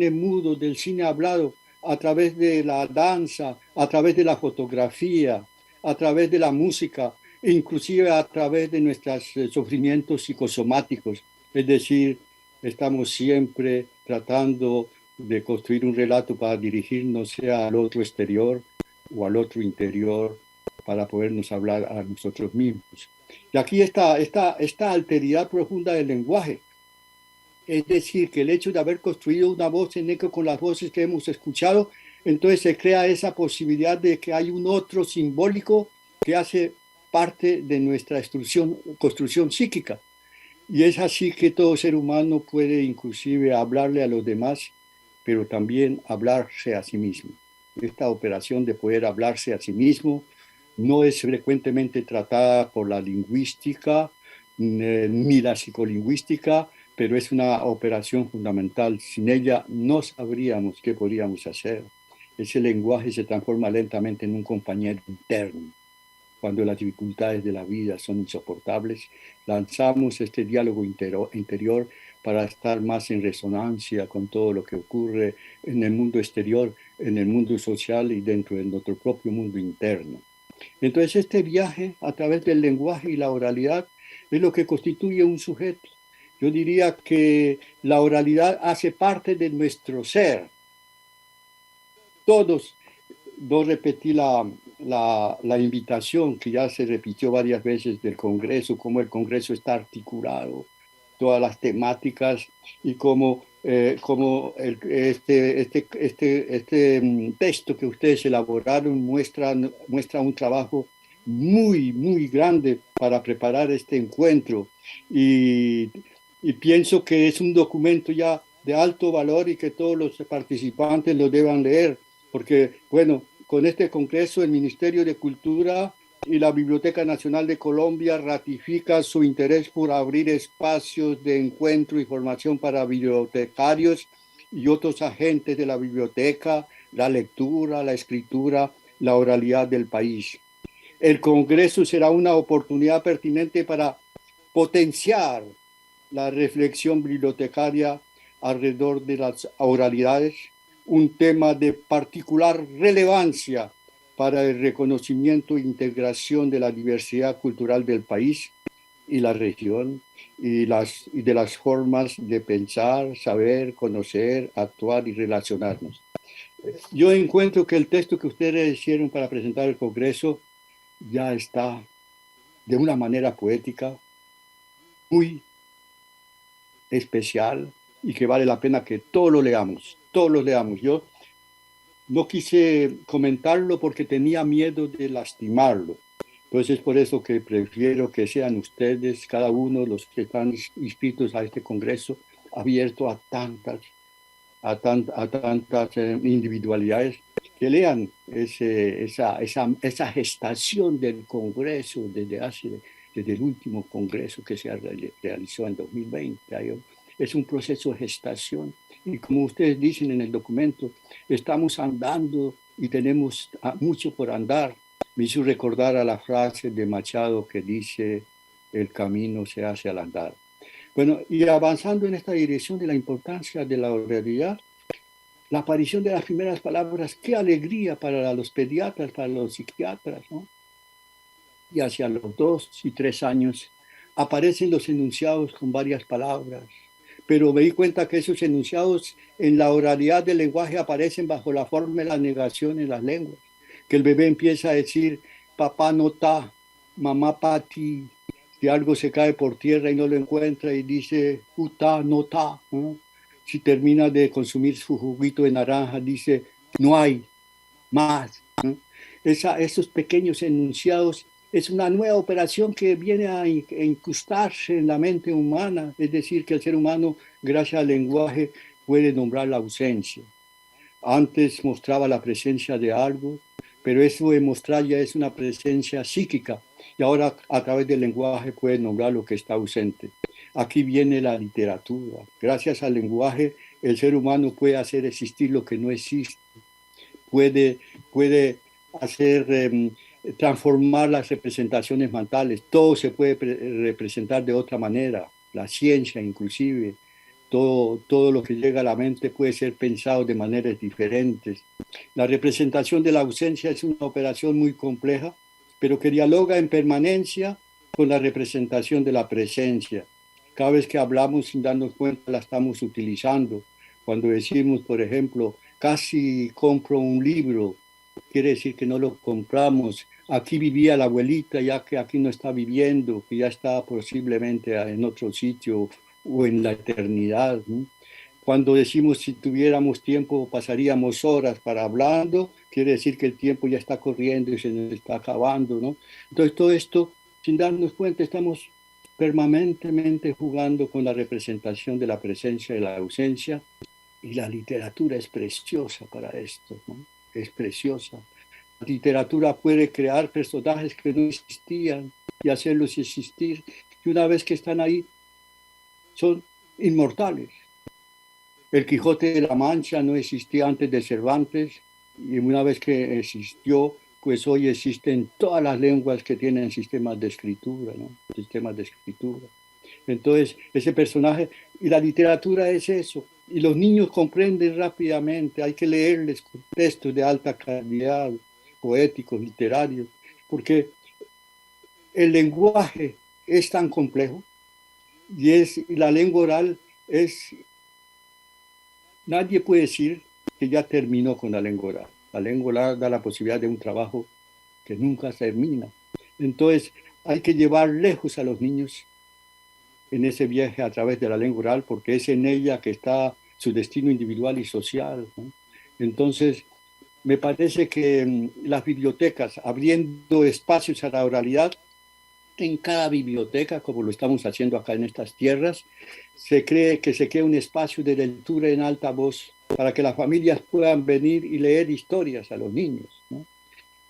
mudo, del cine hablado, a través de la danza, a través de la fotografía, a través de la música, e inclusive a través de nuestros sufrimientos psicosomáticos. Es decir, estamos siempre tratando de construir un relato para dirigirnos sea al otro exterior o al otro interior para podernos hablar a nosotros mismos. Y aquí está esta alteridad profunda del lenguaje. Es decir, que el hecho de haber construido una voz en eco con las voces que hemos escuchado, entonces se crea esa posibilidad de que hay un otro simbólico que hace parte de nuestra construcción psíquica. Y es así que todo ser humano puede inclusive hablarle a los demás, pero también hablarse a sí mismo. Esta operación de poder hablarse a sí mismo no es frecuentemente tratada por la lingüística ni la psicolingüística, pero es una operación fundamental. Sin ella no sabríamos qué podríamos hacer. Ese lenguaje se transforma lentamente en un compañero interno. cuando las dificultades de la vida son insoportables, lanzamos este diálogo interior para estar más en resonancia con todo lo que ocurre en el mundo exterior, en el mundo social y dentro de nuestro propio mundo interno. Entonces, este viaje a través del lenguaje y la oralidad es lo que constituye un sujeto. Yo diría que la oralidad hace parte de nuestro ser. Todos, no repetí la invitación que ya se repitió varias veces del Congreso, cómo el Congreso está articulado, todas las temáticas y cómo este texto que ustedes elaboraron muestra un trabajo muy, muy grande para preparar este encuentro y pienso que es un documento ya de alto valor y que todos los participantes lo deban leer, porque, bueno, con este congreso el Ministerio de Cultura y la Biblioteca Nacional de Colombia ratifica su interés por abrir espacios de encuentro y formación para bibliotecarios y otros agentes de la biblioteca, la lectura, la escritura, la oralidad del país. El congreso será una oportunidad pertinente para potenciar la reflexión bibliotecaria alrededor de las oralidades, un tema de particular relevancia para el reconocimiento e integración de la diversidad cultural del país y la región y de las formas de pensar, saber, conocer, actuar y relacionarnos. Yo encuentro que el texto que ustedes hicieron para presentar el Congreso ya está de una manera poética muy especial y que vale la pena que todos lo leamos, todos lo leamos. Yo no quise comentarlo porque tenía miedo de lastimarlo. Entonces es por eso que prefiero que sean ustedes, cada uno, los que están inscritos a este congreso, abierto a tantas individualidades, que lean esa gestación del congreso desde el último congreso que se realizó en 2020. Es un proceso de gestación y como ustedes dicen en el documento, estamos andando y tenemos mucho por andar. Me hizo recordar a la frase de Machado que dice, el camino se hace al andar. Bueno, y avanzando en esta dirección de la importancia de la oralidad, la aparición de las primeras palabras, qué alegría para los pediatras, para los psiquiatras, ¿no? Y hacia los 2 y 3 años aparecen los enunciados con varias palabras, pero me di cuenta que esos enunciados en la oralidad del lenguaje aparecen bajo la forma de la negación en las lenguas, que el bebé empieza a decir, papá no está, mamá pati, si algo se cae por tierra y no lo encuentra y dice, uta no está, ¿no? Si termina de consumir su juguito de naranja, dice, no hay más, ¿no? Esos pequeños enunciados es una nueva operación que viene a incrustarse en la mente humana, es decir, que el ser humano, gracias al lenguaje, puede nombrar la ausencia. Antes mostraba la presencia de algo, pero eso de mostrar ya es una presencia psíquica, y ahora a través del lenguaje puede nombrar lo que está ausente. Aquí viene la literatura. Gracias al lenguaje, el ser humano puede hacer existir lo que no existe, puede hacer transformar las representaciones mentales. Todo se puede representar de otra manera, la ciencia inclusive, todo lo que llega a la mente puede ser pensado de maneras diferentes. La representación de la ausencia es una operación muy compleja, pero que dialoga en permanencia con la representación de la presencia. Cada vez que hablamos sin darnos cuenta la estamos utilizando. Cuando decimos, por ejemplo, casi compro un libro, quiere decir que no lo compramos. Aquí vivía la abuelita, ya que aquí no está viviendo, que ya está posiblemente en otro sitio o en la eternidad, ¿no? Cuando decimos si tuviéramos tiempo pasaríamos horas para hablando, quiere decir que el tiempo ya está corriendo y se nos está acabando, ¿no? Entonces todo esto, sin darnos cuenta, estamos permanentemente jugando con la representación de la presencia y la ausencia, y la literatura es preciosa para esto, ¿no? Es preciosa. La literatura puede crear personajes que no existían y hacerlos existir, y una vez que están ahí, son inmortales. El Quijote de la Mancha no existía antes de Cervantes, y una vez que existió, pues hoy existen todas las lenguas que tienen sistemas de escritura, ¿no? Sistemas de escritura. Entonces, ese personaje, y la literatura es eso, y los niños comprenden rápidamente, hay que leerles textos de alta calidad, poéticos, literarios, porque el lenguaje es tan complejo y la lengua oral es, nadie puede decir que ya terminó con la lengua oral. La lengua oral da la posibilidad de un trabajo que nunca termina. Entonces, hay que llevar lejos a los niños en ese viaje a través de la lengua oral, porque es en ella que está su destino individual y social, ¿no? Entonces, me parece que las bibliotecas, abriendo espacios a la oralidad, en cada biblioteca, como lo estamos haciendo acá en estas tierras, se crea un espacio de lectura en alta voz para que las familias puedan venir y leer historias a los niños, ¿no?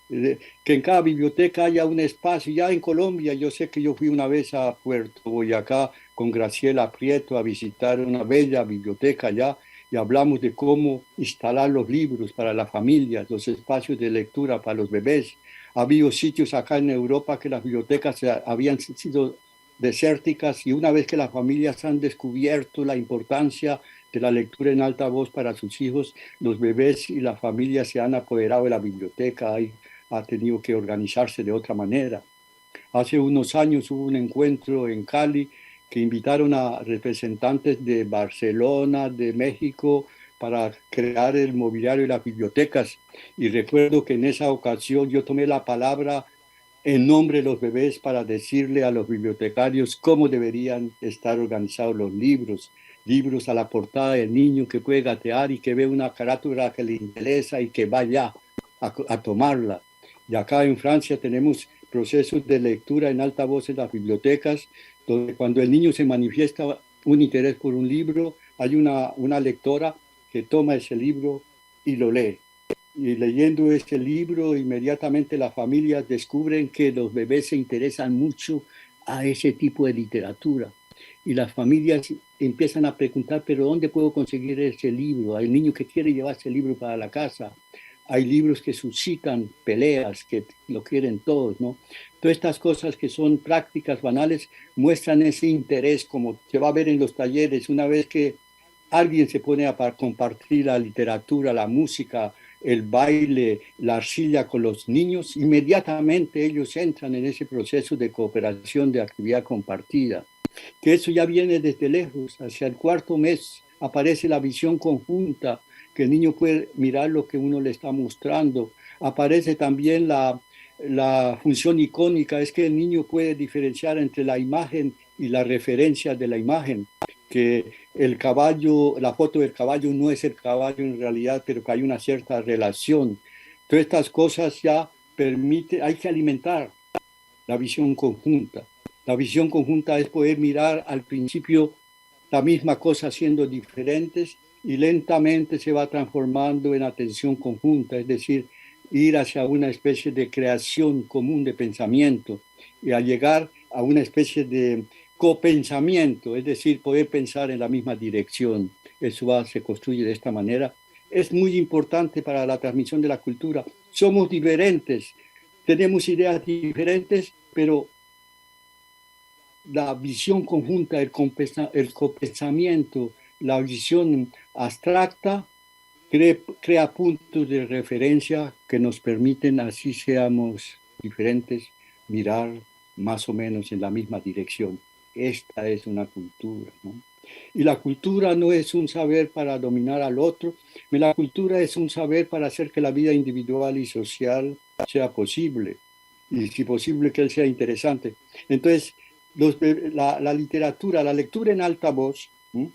Que en cada biblioteca haya un espacio. Ya en Colombia, yo sé que yo fui una vez a Puerto Boyacá con Graciela Prieto a visitar una bella biblioteca allá y hablamos de cómo instalar los libros para las familias, los espacios de lectura para los bebés. Ha habido sitios acá en Europa que las bibliotecas habían sido desérticas y una vez que las familias han descubierto la importancia de la lectura en alta voz para sus hijos, los bebés y las familias se han apoderado de la biblioteca, ha tenido que organizarse de otra manera. Hace unos años hubo un encuentro en Cali que invitaron a representantes de Barcelona, de México, para crear el mobiliario y las bibliotecas. Y recuerdo que en esa ocasión yo tomé la palabra en nombre de los bebés para decirle a los bibliotecarios cómo deberían estar organizados los libros. Libros a la portada del niño que puede gatear y que ve una carátula que le interesa y que vaya a tomarla. Y acá en Francia tenemos procesos de lectura en alta voz en las bibliotecas, donde cuando el niño se manifiesta un interés por un libro, hay una lectora que toma ese libro y lo lee. Y leyendo ese libro, inmediatamente las familias descubren que los bebés se interesan mucho a ese tipo de literatura. Y las familias empiezan a preguntar, pero ¿dónde puedo conseguir ese libro? Hay niño que quiere llevarse el libro para la casa. Hay libros que suscitan peleas, que lo quieren todos, ¿no? Todas estas cosas que son prácticas banales muestran ese interés, como se va a ver en los talleres, una vez que alguien se pone a compartir la literatura, la música, el baile, la arcilla con los niños, inmediatamente ellos entran en ese proceso de cooperación, de actividad compartida. Que eso ya viene desde lejos, hacia el cuarto mes aparece la visión conjunta, que el niño puede mirar lo que uno le está mostrando. Aparece también la función icónica, es que el niño puede diferenciar entre la imagen y la referencia de la imagen, que el caballo, la foto del caballo no es el caballo en realidad, pero que hay una cierta relación. Todas estas cosas ya permiten, hay que alimentar la visión conjunta. La visión conjunta es poder mirar al principio la misma cosa siendo diferentes y lentamente se va transformando en atención conjunta, es decir, ir hacia una especie de creación común de pensamiento y a llegar a una especie de copensamiento, es decir, poder pensar en la misma dirección. Eso se construye de esta manera. Es muy importante para la transmisión de la cultura. Somos diferentes, tenemos ideas diferentes, pero la visión conjunta, el copensamiento, la visión abstracta crea puntos de referencia que nos permiten, así seamos diferentes, mirar más o menos en la misma dirección. Esta es una cultura, ¿no? Y la cultura no es un saber para dominar al otro, la cultura es un saber para hacer que la vida individual y social sea posible, y si posible que él sea interesante. Entonces, la literatura, la lectura en alta voz, ¿sí?,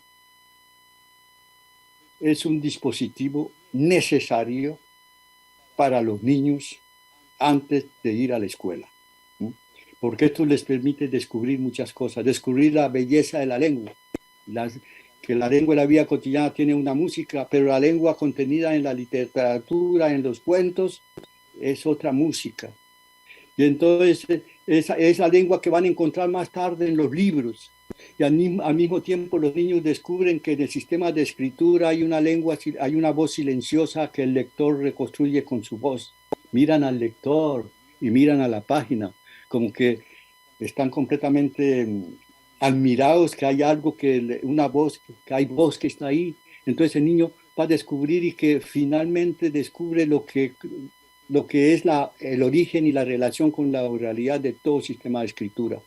es un dispositivo necesario para los niños antes de ir a la escuela, ¿sí?, porque esto les permite descubrir muchas cosas, descubrir la belleza de la lengua, que la lengua de la vida cotidiana tiene una música, pero la lengua contenida en la literatura, en los cuentos, es otra música. Y entonces es la lengua que van a encontrar más tarde en los libros. Y al mismo tiempo los niños descubren que en el sistema de escritura hay una lengua, hay una voz silenciosa que el lector reconstruye con su voz. miran al lector y miran a la página, como que están completamente admirados que hay algo, una voz, que hay voz que está ahí. Entonces el niño va a descubrir y que finalmente descubre lo que es el origen y la relación con la oralidad de todo sistema de escritura.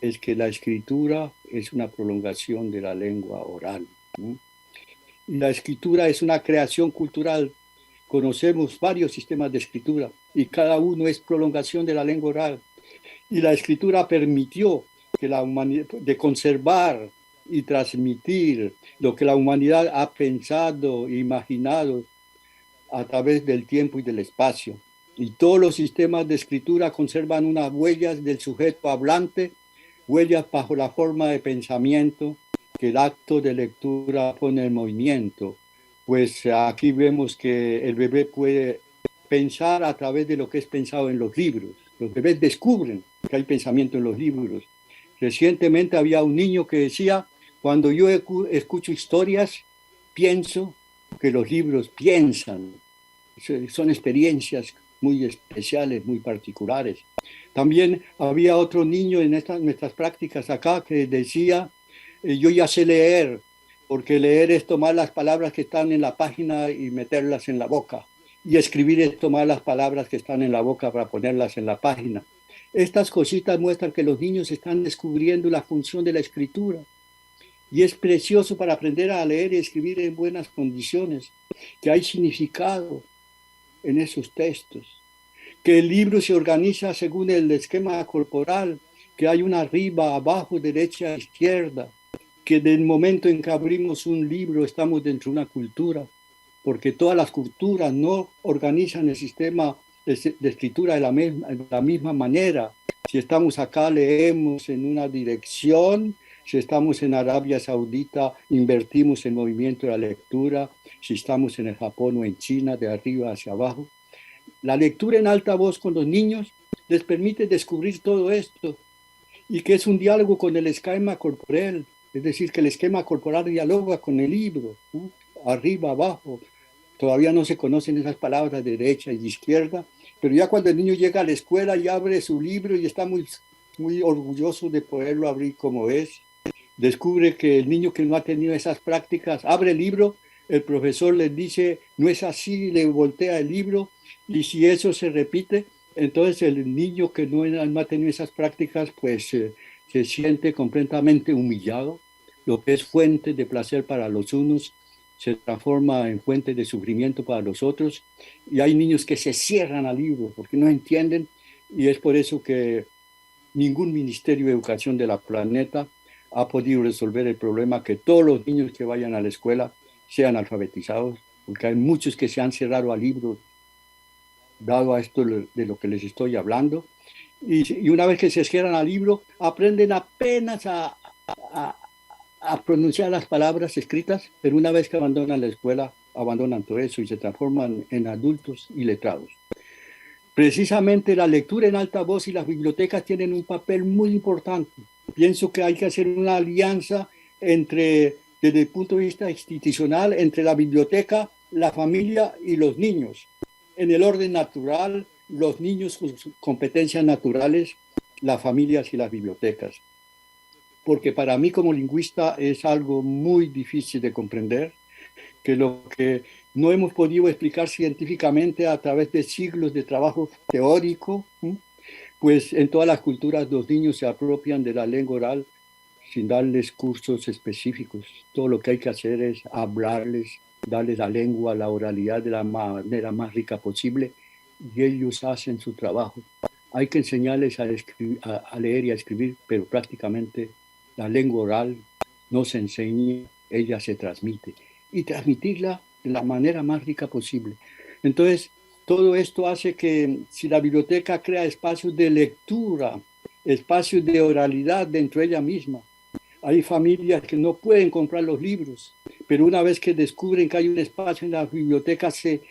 Es que la escritura es una prolongación de la lengua oral. ¿No? Y la escritura es una creación cultural. Conocemos varios sistemas de escritura y cada uno es prolongación de la lengua oral. Y la escritura permitió que la humanidad, de conservar y transmitir lo que la humanidad ha pensado e imaginado a través del tiempo y del espacio. Y todos los sistemas de escritura conservan unas huellas del sujeto hablante, huellas bajo la forma de pensamiento que el acto de lectura pone en movimiento. Pues aquí vemos que el bebé puede pensar a través de lo que es pensado en los libros. Los bebés descubren que hay pensamiento en los libros. Recientemente había un niño que decía, cuando yo escucho historias, pienso que los libros piensan. Son experiencias muy especiales, muy particulares. También había otro niño en nuestras prácticas acá que decía, yo ya sé leer, porque leer es tomar las palabras que están en la página y meterlas en la boca. Y escribir es tomar las palabras que están en la boca para ponerlas en la página. Estas cositas muestran que los niños están descubriendo la función de la escritura. Y es precioso para aprender a leer y escribir en buenas condiciones, que hay significado en esos textos, que el libro se organiza según el esquema corporal, que hay una arriba, abajo, derecha, izquierda, que del momento en que abrimos un libro estamos dentro de una cultura, porque todas las culturas no organizan el sistema de escritura de la misma manera. Si estamos acá, leemos en una dirección. Si estamos en Arabia Saudita, invertimos el movimiento de la lectura. Si estamos en el Japón o en China, de arriba hacia abajo. La lectura en alta voz con los niños les permite descubrir todo esto y que es un diálogo con el esquema corporal. Es decir, que el esquema corporal dialoga con el libro, ¿no? Arriba, abajo. Todavía no se conocen esas palabras de derecha y de izquierda, pero ya cuando el niño llega a la escuela y abre su libro y está muy, muy orgulloso de poderlo abrir como es, descubre que el niño que no ha tenido esas prácticas abre el libro, el profesor le dice, no es así, le voltea el libro, y si eso se repite, entonces el niño que no ha tenido esas prácticas, pues se siente completamente humillado, lo que es fuente de placer para los unos se transforma en fuente de sufrimiento para los otros, y hay niños que se cierran al libro porque no entienden, y es por eso que ningún ministerio de educación de la planeta ha podido resolver el problema que todos los niños que vayan a la escuela sean alfabetizados, porque hay muchos que se han cerrado al libro, dado a esto de lo que les estoy hablando, y una vez que se cierran al libro, aprenden apenas a pronunciar las palabras escritas, pero una vez que abandonan la escuela, abandonan todo eso y se transforman en adultos iletrados. Precisamente la lectura en alta voz y las bibliotecas tienen un papel muy importante. Pienso que hay que hacer una alianza desde el punto de vista institucional, entre la biblioteca, la familia y los niños. En el orden natural, los niños con sus competencias naturales, las familias y las bibliotecas. Porque para mí como lingüista es algo muy difícil de comprender, que lo que no hemos podido explicar científicamente a través de siglos de trabajo teórico, pues en todas las culturas los niños se apropian de la lengua oral sin darles cursos específicos. Todo lo que hay que hacer es hablarles, darles la lengua, la oralidad de la manera más rica posible, y ellos hacen su trabajo. Hay que enseñarles a leer y a escribir, pero prácticamente la lengua oral no se enseña, ella se transmite. Y transmitirla de la manera más rica posible. Entonces, todo esto hace que si la biblioteca crea espacios de lectura, espacios de oralidad dentro de ella misma, hay familias que no pueden comprar los libros, pero una vez que descubren que hay un espacio en la biblioteca, se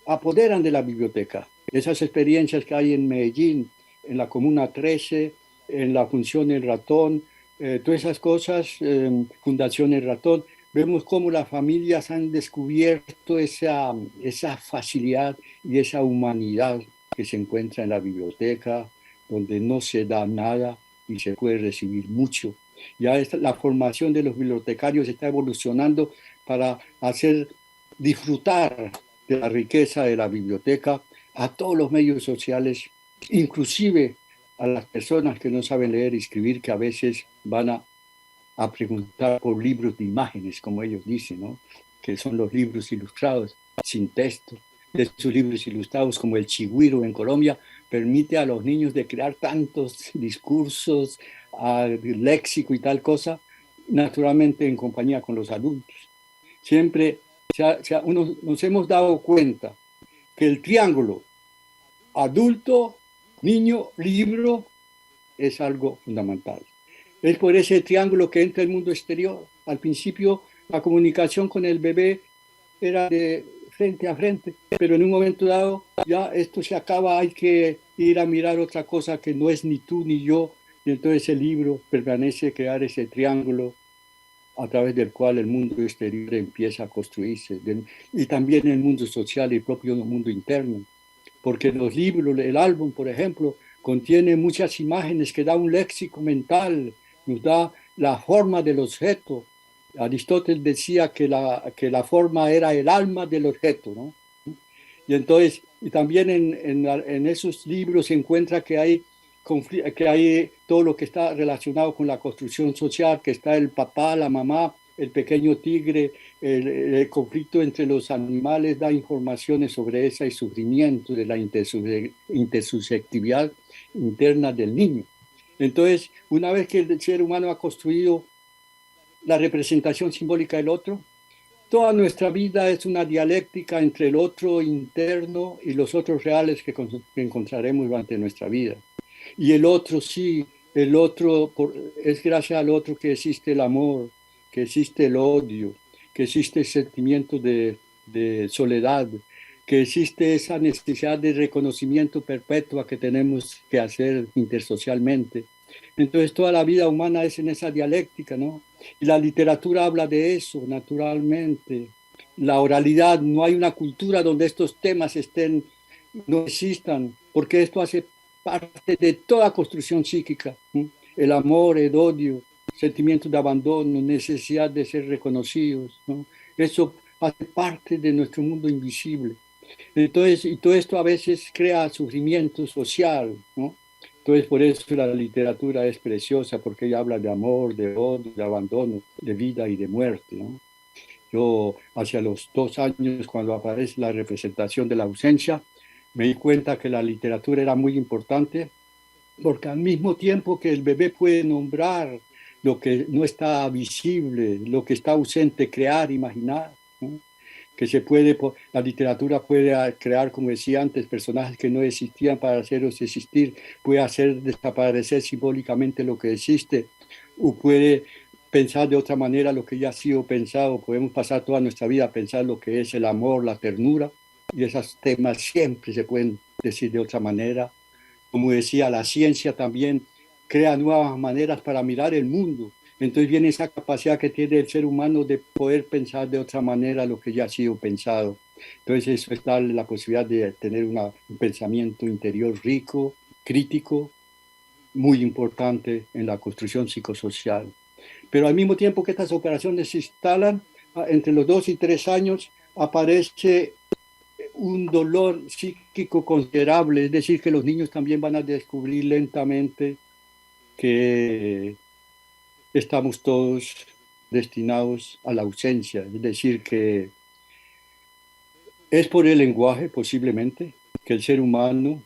apoderan de la biblioteca. Esas experiencias que hay en Medellín, en la Comuna 13, en la Fundación El Ratón, todas esas cosas, Fundación El Ratón, vemos cómo las familias han descubierto esa facilidad y esa humanidad que se encuentra en la biblioteca, donde no se da nada y se puede recibir mucho. Ya la formación de los bibliotecarios está evolucionando para hacer disfrutar de la riqueza de la biblioteca a todos los medios sociales, inclusive a las personas que no saben leer y escribir, que a veces van a preguntar por libros de imágenes, como ellos dicen, ¿no? Que son los libros ilustrados, sin texto. De esos libros ilustrados, como el Chigüiro en Colombia, permite a los niños de crear tantos discursos, léxico y tal cosa, naturalmente en compañía con los adultos. Siempre nos hemos dado cuenta que el triángulo adulto, niño, libro es algo fundamental. Es por ese triángulo que entra el mundo exterior. Al principio la comunicación con el bebé era de frente a frente, pero en un momento dado ya esto se acaba, hay que ir a mirar otra cosa que no es ni tú ni yo, y entonces el libro permanece crear ese triángulo a través del cual el mundo exterior empieza a construirse, y también el mundo social y el propio mundo interno, porque los libros, el álbum, por ejemplo, contiene muchas imágenes que da un léxico mental, nos da la forma del objeto. Aristóteles decía que la forma era el alma del objeto, ¿no? Y entonces, y también en esos libros se encuentra que hay todo lo que está relacionado con la construcción social, que está el papá, la mamá, el pequeño tigre, el conflicto entre los animales, da informaciones sobre ese sufrimiento de la intersubjetividad interna del niño. Entonces, una vez que el ser humano ha construido la representación simbólica del otro, toda nuestra vida es una dialéctica entre el otro interno y los otros reales que encontraremos durante nuestra vida. Y el otro sí, es gracias al otro que existe el amor, que existe el odio, que existe el sentimiento de soledad, que existe esa necesidad de reconocimiento perpetua que tenemos que hacer intersocialmente. Entonces toda la vida humana es en esa dialéctica, ¿no? Y la literatura habla de eso, naturalmente. La oralidad, no hay una cultura donde estos temas no existan, porque esto hace parte de toda construcción psíquica, ¿sí? El amor, el odio, sentimientos de abandono, necesidad de ser reconocidos, ¿no? Eso hace parte de nuestro mundo invisible. Entonces, y todo esto a veces crea sufrimiento social, ¿no? Entonces, por eso la literatura es preciosa, porque ella habla de amor, de odio, de abandono, de vida y de muerte, ¿no? Yo, hacia los 2 años, cuando aparece la representación de la ausencia, me di cuenta que la literatura era muy importante, porque al mismo tiempo que el bebé puede nombrar lo que no está visible, lo que está ausente, crear, imaginar, ¿no? La literatura puede crear, como decía antes, personajes que no existían para hacerlos existir, puede hacer desaparecer simbólicamente lo que existe, o puede pensar de otra manera lo que ya ha sido pensado. Podemos pasar toda nuestra vida a pensar lo que es el amor, la ternura, y esos temas siempre se pueden decir de otra manera. Como decía, la ciencia también crea nuevas maneras para mirar el mundo. Entonces viene esa capacidad que tiene el ser humano de poder pensar de otra manera lo que ya ha sido pensado. Entonces eso es darle la posibilidad de tener un pensamiento interior rico, crítico, muy importante en la construcción psicosocial. Pero al mismo tiempo que estas operaciones se instalan, entre los 2 y 3 años aparece un dolor psíquico considerable, es decir, que los niños también van a descubrir lentamente que estamos todos destinados a la ausencia, es decir, que es por el lenguaje posiblemente que el ser humano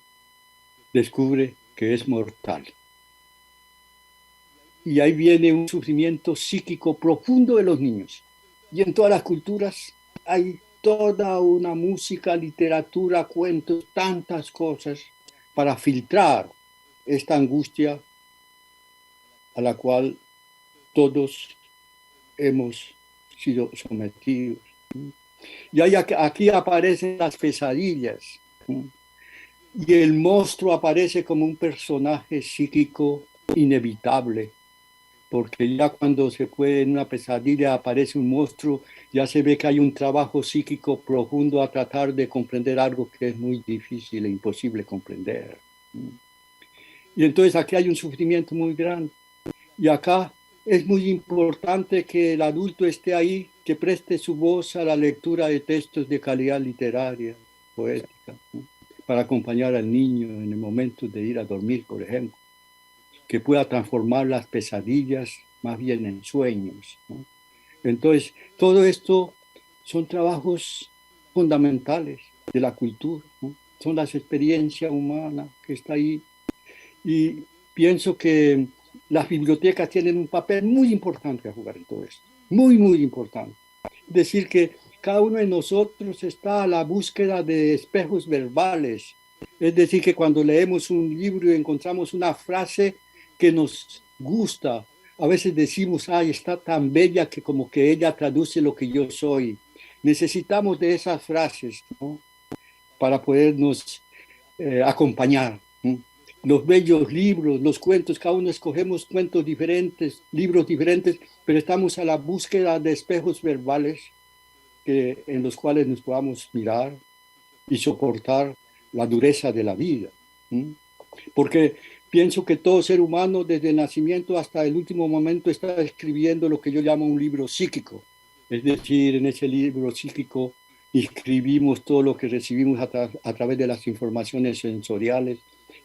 descubre que es mortal. Y ahí viene un sufrimiento psíquico profundo de los niños. Y en todas las culturas hay toda una música, literatura, cuentos, tantas cosas para filtrar esta angustia a la cual todos hemos sido sometidos. Y aquí aparecen las pesadillas. Y el monstruo aparece como un personaje psíquico inevitable, porque ya cuando se puede en una pesadilla aparece un monstruo, ya se ve que hay un trabajo psíquico profundo a tratar de comprender algo que es muy difícil e imposible comprender. Y entonces aquí hay un sufrimiento muy grande. Y acá es muy importante que el adulto esté ahí, que preste su voz a la lectura de textos de calidad literaria, poética, ¿no? Para acompañar al niño en el momento de ir a dormir, por ejemplo, que pueda transformar las pesadillas más bien en sueños, ¿no? Entonces, todo esto son trabajos fundamentales de la cultura, ¿no? Son las experiencias humanas que está ahí. Y pienso que las bibliotecas tienen un papel muy importante a jugar en todo esto, muy, muy importante. Es decir, que cada uno de nosotros está a la búsqueda de espejos verbales. Es decir, que cuando leemos un libro y encontramos una frase que nos gusta, a veces decimos, ay, está tan bella que como que ella traduce lo que yo soy. Necesitamos de esas frases, ¿no? Para podernos acompañar, ¿no? Los bellos libros, los cuentos, cada uno escogemos cuentos diferentes, libros diferentes, pero estamos a la búsqueda de espejos verbales en los cuales nos podamos mirar y soportar la dureza de la vida. ¿Sí? Porque pienso que todo ser humano, desde el nacimiento hasta el último momento, está escribiendo lo que yo llamo un libro psíquico. Es decir, en ese libro psíquico escribimos todo lo que recibimos a través de las informaciones sensoriales,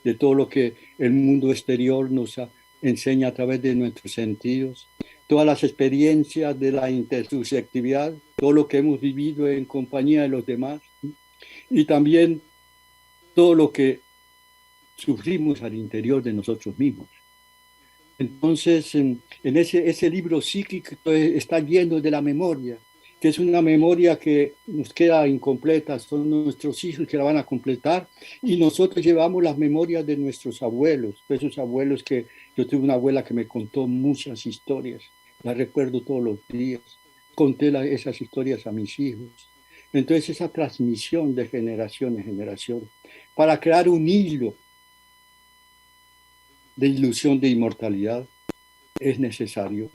de todo lo que el mundo exterior nos enseña a través de nuestros sentidos, todas las experiencias de la intersubjetividad, todo lo que hemos vivido en compañía de los demás, y también todo lo que sufrimos al interior de nosotros mismos. Entonces, en ese libro psíquico está lleno de la memoria, que es una memoria que nos queda incompleta, son nuestros hijos que la van a completar, y nosotros llevamos las memorias de nuestros abuelos, esos abuelos que yo tuve una abuela que me contó muchas historias, las recuerdo todos los días, conté esas historias a mis hijos. Entonces, esa transmisión de generación en generación, para crear un hilo de ilusión de inmortalidad, es necesario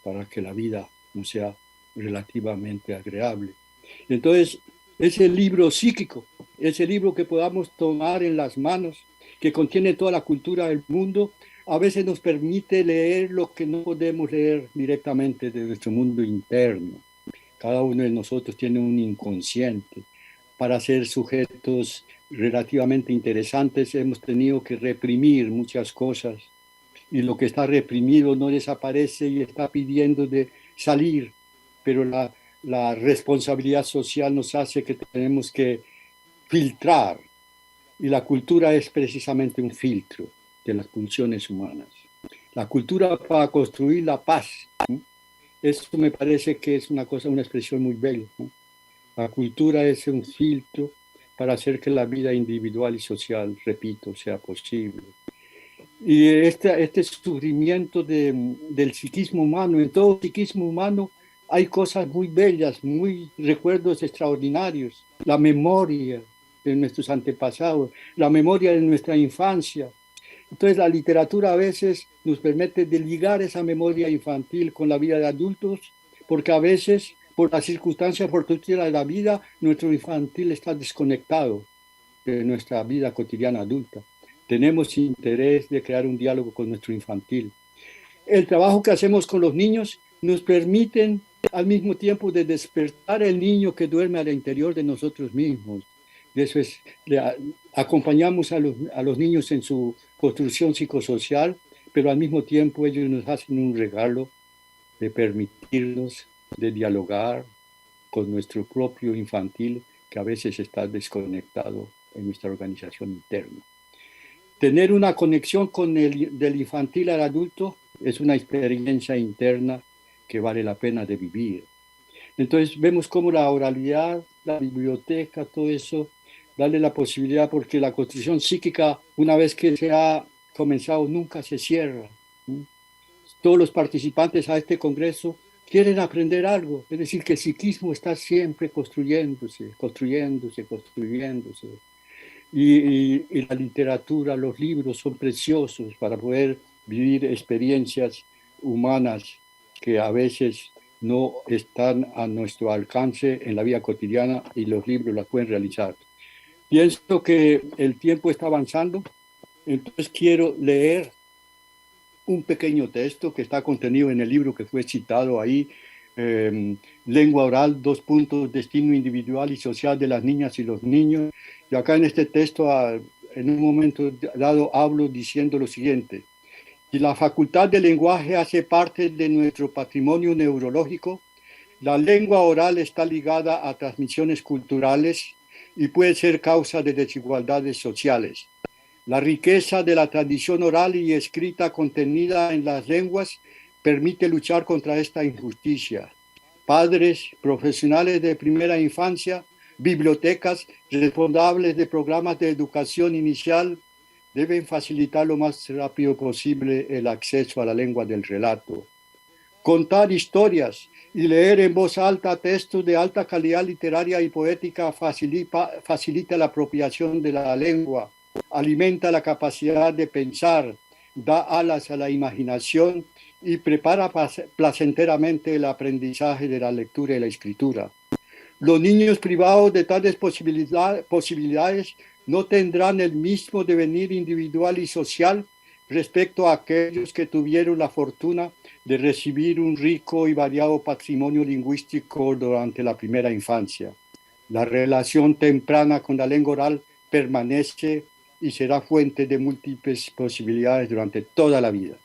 para que la vida no sea relativamente agradable. Entonces, ese libro psíquico, ese libro que podamos tomar en las manos, que contiene toda la cultura del mundo, a veces nos permite leer lo que no podemos leer directamente de nuestro mundo interno. Cada uno de nosotros tiene un inconsciente. Para ser sujetos relativamente interesantes hemos tenido que reprimir muchas cosas, y lo que está reprimido no desaparece y está pidiendo de salir, pero la responsabilidad social nos hace que tenemos que filtrar, y la cultura es precisamente un filtro de las pulsiones humanas. La cultura para construir la paz, ¿no? Eso me parece que es una cosa, una expresión muy bella, ¿no? La cultura es un filtro para hacer que la vida individual y social, repito, sea posible. Y este sufrimiento del psiquismo humano, en todo psiquismo humano hay cosas muy bellas, muy recuerdos extraordinarios, la memoria de nuestros antepasados, la memoria de nuestra infancia. Entonces la literatura a veces nos permite ligar esa memoria infantil con la vida de adultos, porque a veces, por las circunstancias fortuitas de la vida, nuestro infantil está desconectado de nuestra vida cotidiana adulta. Tenemos interés de crear un diálogo con nuestro infantil. El trabajo que hacemos con los niños nos permiten al mismo tiempo de despertar el niño que duerme al interior de nosotros mismos. Eso es, acompañamos a los niños en su construcción psicosocial, pero al mismo tiempo ellos nos hacen un regalo de permitirnos de dialogar con nuestro propio infantil, que a veces está desconectado en nuestra organización interna. Tener una conexión del infantil al adulto es una experiencia interna que vale la pena de vivir. Entonces vemos cómo la oralidad, la biblioteca, todo eso, darle la posibilidad, porque la construcción psíquica, una vez que se ha comenzado, nunca se cierra. Todos los participantes a este congreso quieren aprender algo, es decir, que el psiquismo está siempre construyéndose, construyéndose, construyéndose. Y la literatura, los libros son preciosos para poder vivir experiencias humanas que a veces no están a nuestro alcance en la vida cotidiana y los libros las pueden realizar. Pienso que el tiempo está avanzando, entonces quiero leer un pequeño texto que está contenido en el libro que fue citado ahí, Lengua oral, dos puntos, destino individual y social de las niñas y los niños. Y acá en este texto, en un momento dado, hablo diciendo lo siguiente: si la facultad del lenguaje hace parte de nuestro patrimonio neurológico, la lengua oral está ligada a transmisiones culturales y puede ser causa de desigualdades sociales. La riqueza de la tradición oral y escrita contenida en las lenguas permite luchar contra esta injusticia. Padres, profesionales de primera infancia, bibliotecas, responsables de programas de educación inicial deben facilitar lo más rápido posible el acceso a la lengua del relato. Contar historias y leer en voz alta textos de alta calidad literaria y poética facilita la apropiación de la lengua, alimenta la capacidad de pensar, da alas a la imaginación y prepara placenteramente el aprendizaje de la lectura y la escritura. Los niños privados de tales posibilidades no tendrán el mismo devenir individual y social respecto a aquellos que tuvieron la fortuna de recibir un rico y variado patrimonio lingüístico durante la primera infancia. La relación temprana con la lengua oral permanece y será fuente de múltiples posibilidades durante toda la vida.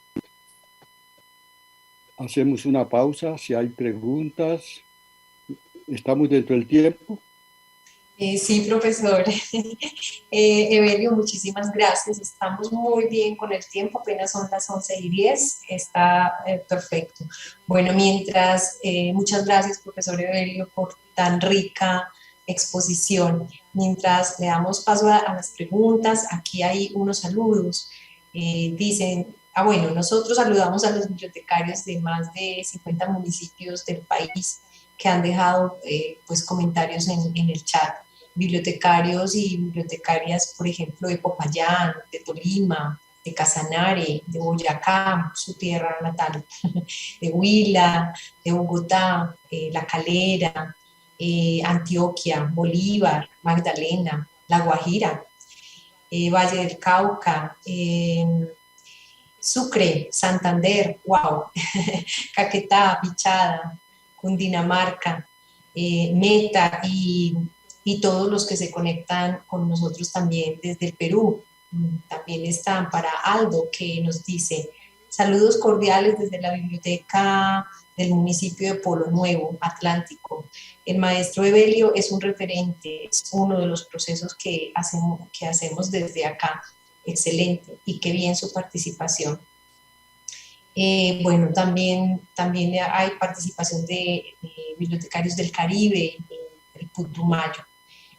Hacemos una pausa, si hay preguntas. ¿Estamos dentro del tiempo? Sí, profesor. Evelio, muchísimas gracias. Estamos muy bien con el tiempo, apenas son las 11:10, está perfecto. Bueno, muchas gracias, profesor Evelio, por tan rica exposición. Mientras le damos paso a las preguntas, aquí hay unos saludos. Dicen, bueno, nosotros saludamos a los bibliotecarios de más de 50 municipios del país que han dejado pues comentarios en el chat. Bibliotecarios y bibliotecarias, por ejemplo, de Popayán, de Tolima, de Casanare, de Boyacá, su tierra natal, de Huila, de Bogotá, La Calera, Antioquia, Bolívar, Magdalena, La Guajira, Valle del Cauca, Sucre, Santander, wow, Caquetá, Pichada, Cundinamarca, Meta y todos los que se conectan con nosotros también desde el Perú. También están para Aldo, que nos dice: saludos cordiales desde la biblioteca del municipio de Polo Nuevo, Atlántico. El maestro Evelio es un referente, es uno de los procesos que hacemos desde acá. Excelente, y qué bien su participación. Bueno, también hay participación de bibliotecarios del Caribe, del Putumayo.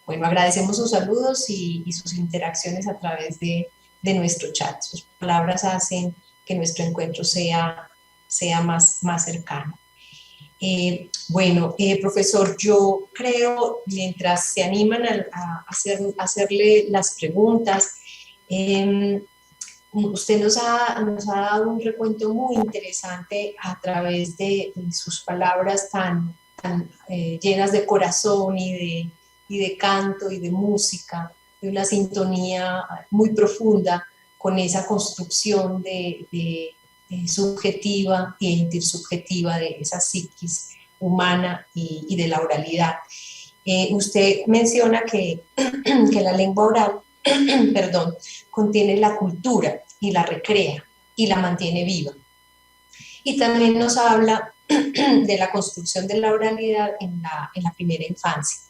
Bueno, agradecemos sus saludos y sus interacciones a través de nuestro chat. Sus palabras hacen que nuestro encuentro sea más cercano. Bueno, profesor, yo creo, mientras se animan a hacerle las preguntas, usted nos ha dado un recuento muy interesante a través de sus palabras tan llenas de corazón y de canto y de música, de una sintonía muy profunda con esa construcción de subjetiva e intersubjetiva de esa psiquis humana y de la oralidad. Usted menciona que la lengua oral perdón, contiene la cultura y la recrea y la mantiene viva. Y también nos habla de la construcción de la oralidad en la primera infancia.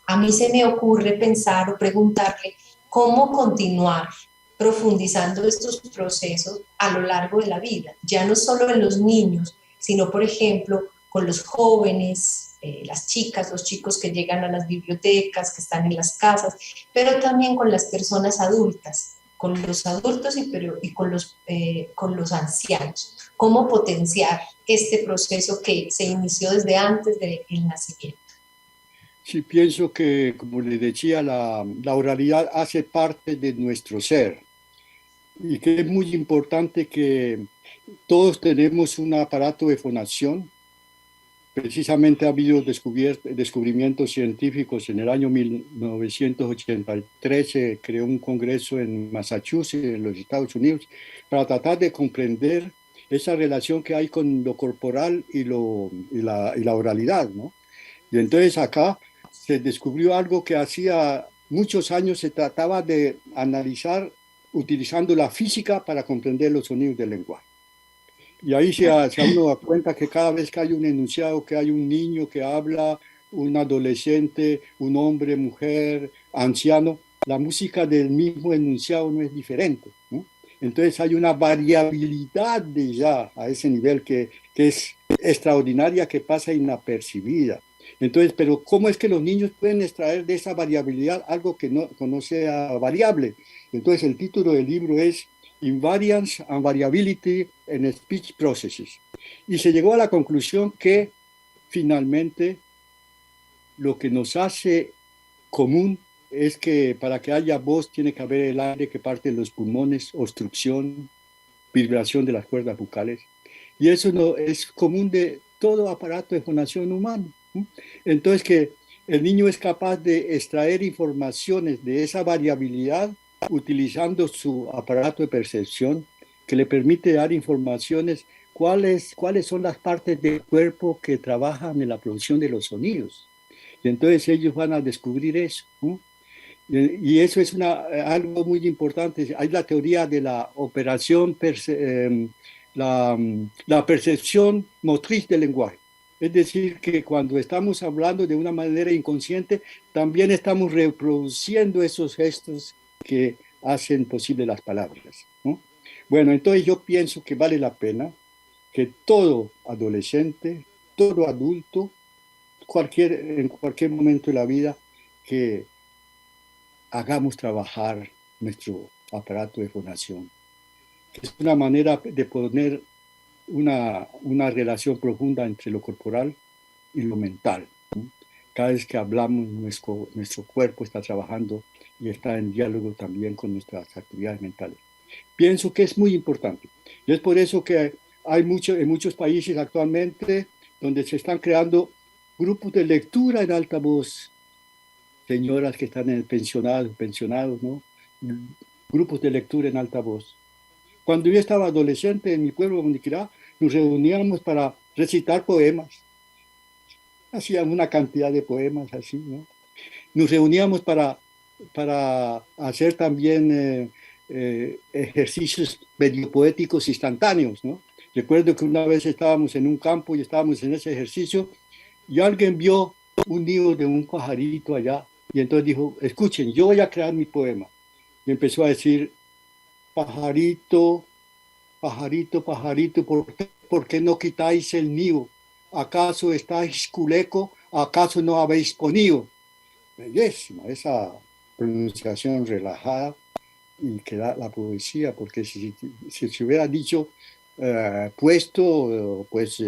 A mí se me ocurre pensar o preguntarle cómo continuar profundizando estos procesos a lo largo de la vida, ya no solo en los niños, sino, por ejemplo, con los jóvenes, las chicas, los chicos que llegan a las bibliotecas, que están en las casas, pero también con las personas adultas, con los adultos y con los ancianos. ¿Cómo potenciar este proceso que se inició desde antes del nacimiento? Sí, pienso que, como les decía, la oralidad hace parte de nuestro ser. y que es muy importante que todos tenemos un aparato de fonación. Precisamente ha habido descubrimientos científicos. En el año 1983 se creó un congreso en Massachusetts, en los Estados Unidos, para tratar de comprender esa relación que hay con lo corporal y la oralidad, ¿no? Y entonces acá se descubrió algo que hacía muchos años se trataba de analizar utilizando la física para comprender los sonidos del lenguaje. Y ahí uno da cuenta que cada vez que hay un enunciado, que hay un niño que habla, un adolescente, un hombre, mujer, anciano, la música del mismo enunciado no es diferente, ¿no? Entonces hay una variabilidad de ya a ese nivel que es extraordinaria, que pasa inapercibida. Entonces, pero ¿cómo es que los niños pueden extraer de esa variabilidad algo que no sea variable? Entonces el título del libro es Invariance and Variability in Speech Processes. Y se llegó a la conclusión que finalmente lo que nos hace común es que para que haya voz tiene que haber el aire que parte de los pulmones, obstrucción, vibración de las cuerdas vocales. Y eso no es común de todo aparato de fonación humano. Entonces que el niño es capaz de extraer informaciones de esa variabilidad utilizando su aparato de percepción que le permite dar informaciones cuáles son las partes del cuerpo que trabajan en la producción de los sonidos. Y entonces ellos van a descubrir eso, ¿no? Y eso es algo muy importante. Hay la teoría de la operación, la percepción motriz del lenguaje. Es decir, que cuando estamos hablando de una manera inconsciente, también estamos reproduciendo esos gestos que hacen posible las palabras, ¿no? Bueno, entonces yo pienso que vale la pena que todo adolescente, todo adulto, en cualquier momento de la vida, que hagamos trabajar nuestro aparato de fonación. Es una manera de poner una relación profunda entre lo corporal y lo mental, ¿no? Cada vez que hablamos, nuestro cuerpo está trabajando y está en diálogo también con nuestras actividades mentales. Pienso que es muy importante. Y es por eso que hay en muchos países actualmente donde se están creando grupos de lectura en alta voz, señoras que están pensionados, ¿no? Grupos de lectura en alta voz. Cuando yo estaba adolescente en mi pueblo, Moniquirá, nos reuníamos para recitar poemas. Hacíamos una cantidad de poemas así, ¿no? Nos reuníamos para hacer también ejercicios medio poéticos instantáneos, ¿no? Recuerdo que una vez estábamos en un campo y estábamos en ese ejercicio y alguien vio un nido de un pajarito allá y entonces dijo, escuchen, yo voy a crear mi poema. Y empezó a decir, pajarito, pajarito, pajarito, ¿por qué no quitáis el nido? ¿Acaso estáis culeco? ¿Acaso no habéis ponido? Bellísima esa pronunciación relajada y que da la poesía, porque si se hubiera dicho puesto, pues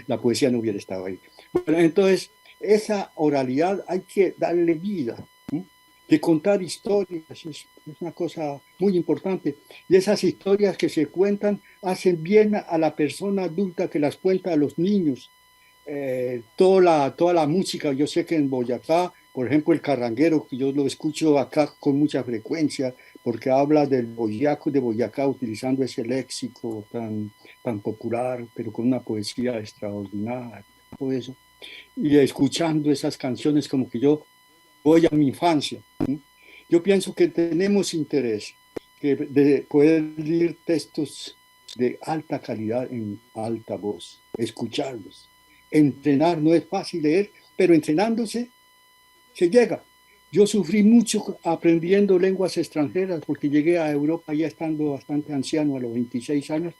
la poesía no hubiera estado ahí. Bueno, entonces, esa oralidad hay que darle vida, ¿no? Que contar historias es una cosa muy importante. Y esas historias que se cuentan hacen bien a la persona adulta que las cuenta a los niños. Toda la música, yo sé que en Boyacá, por ejemplo, el carranguero, que yo lo escucho acá con mucha frecuencia, porque habla del boyaco de Boyacá utilizando ese léxico tan popular, pero con una poesía extraordinaria, todo eso. Y escuchando esas canciones como que yo voy a mi infancia, ¿sí? Yo pienso que tenemos interés de poder leer textos de alta calidad en alta voz, escucharlos. Entrenar no es fácil leer, pero entrenándose se llega. Yo sufrí mucho aprendiendo lenguas extranjeras porque llegué a Europa ya estando bastante anciano, a los 26 años,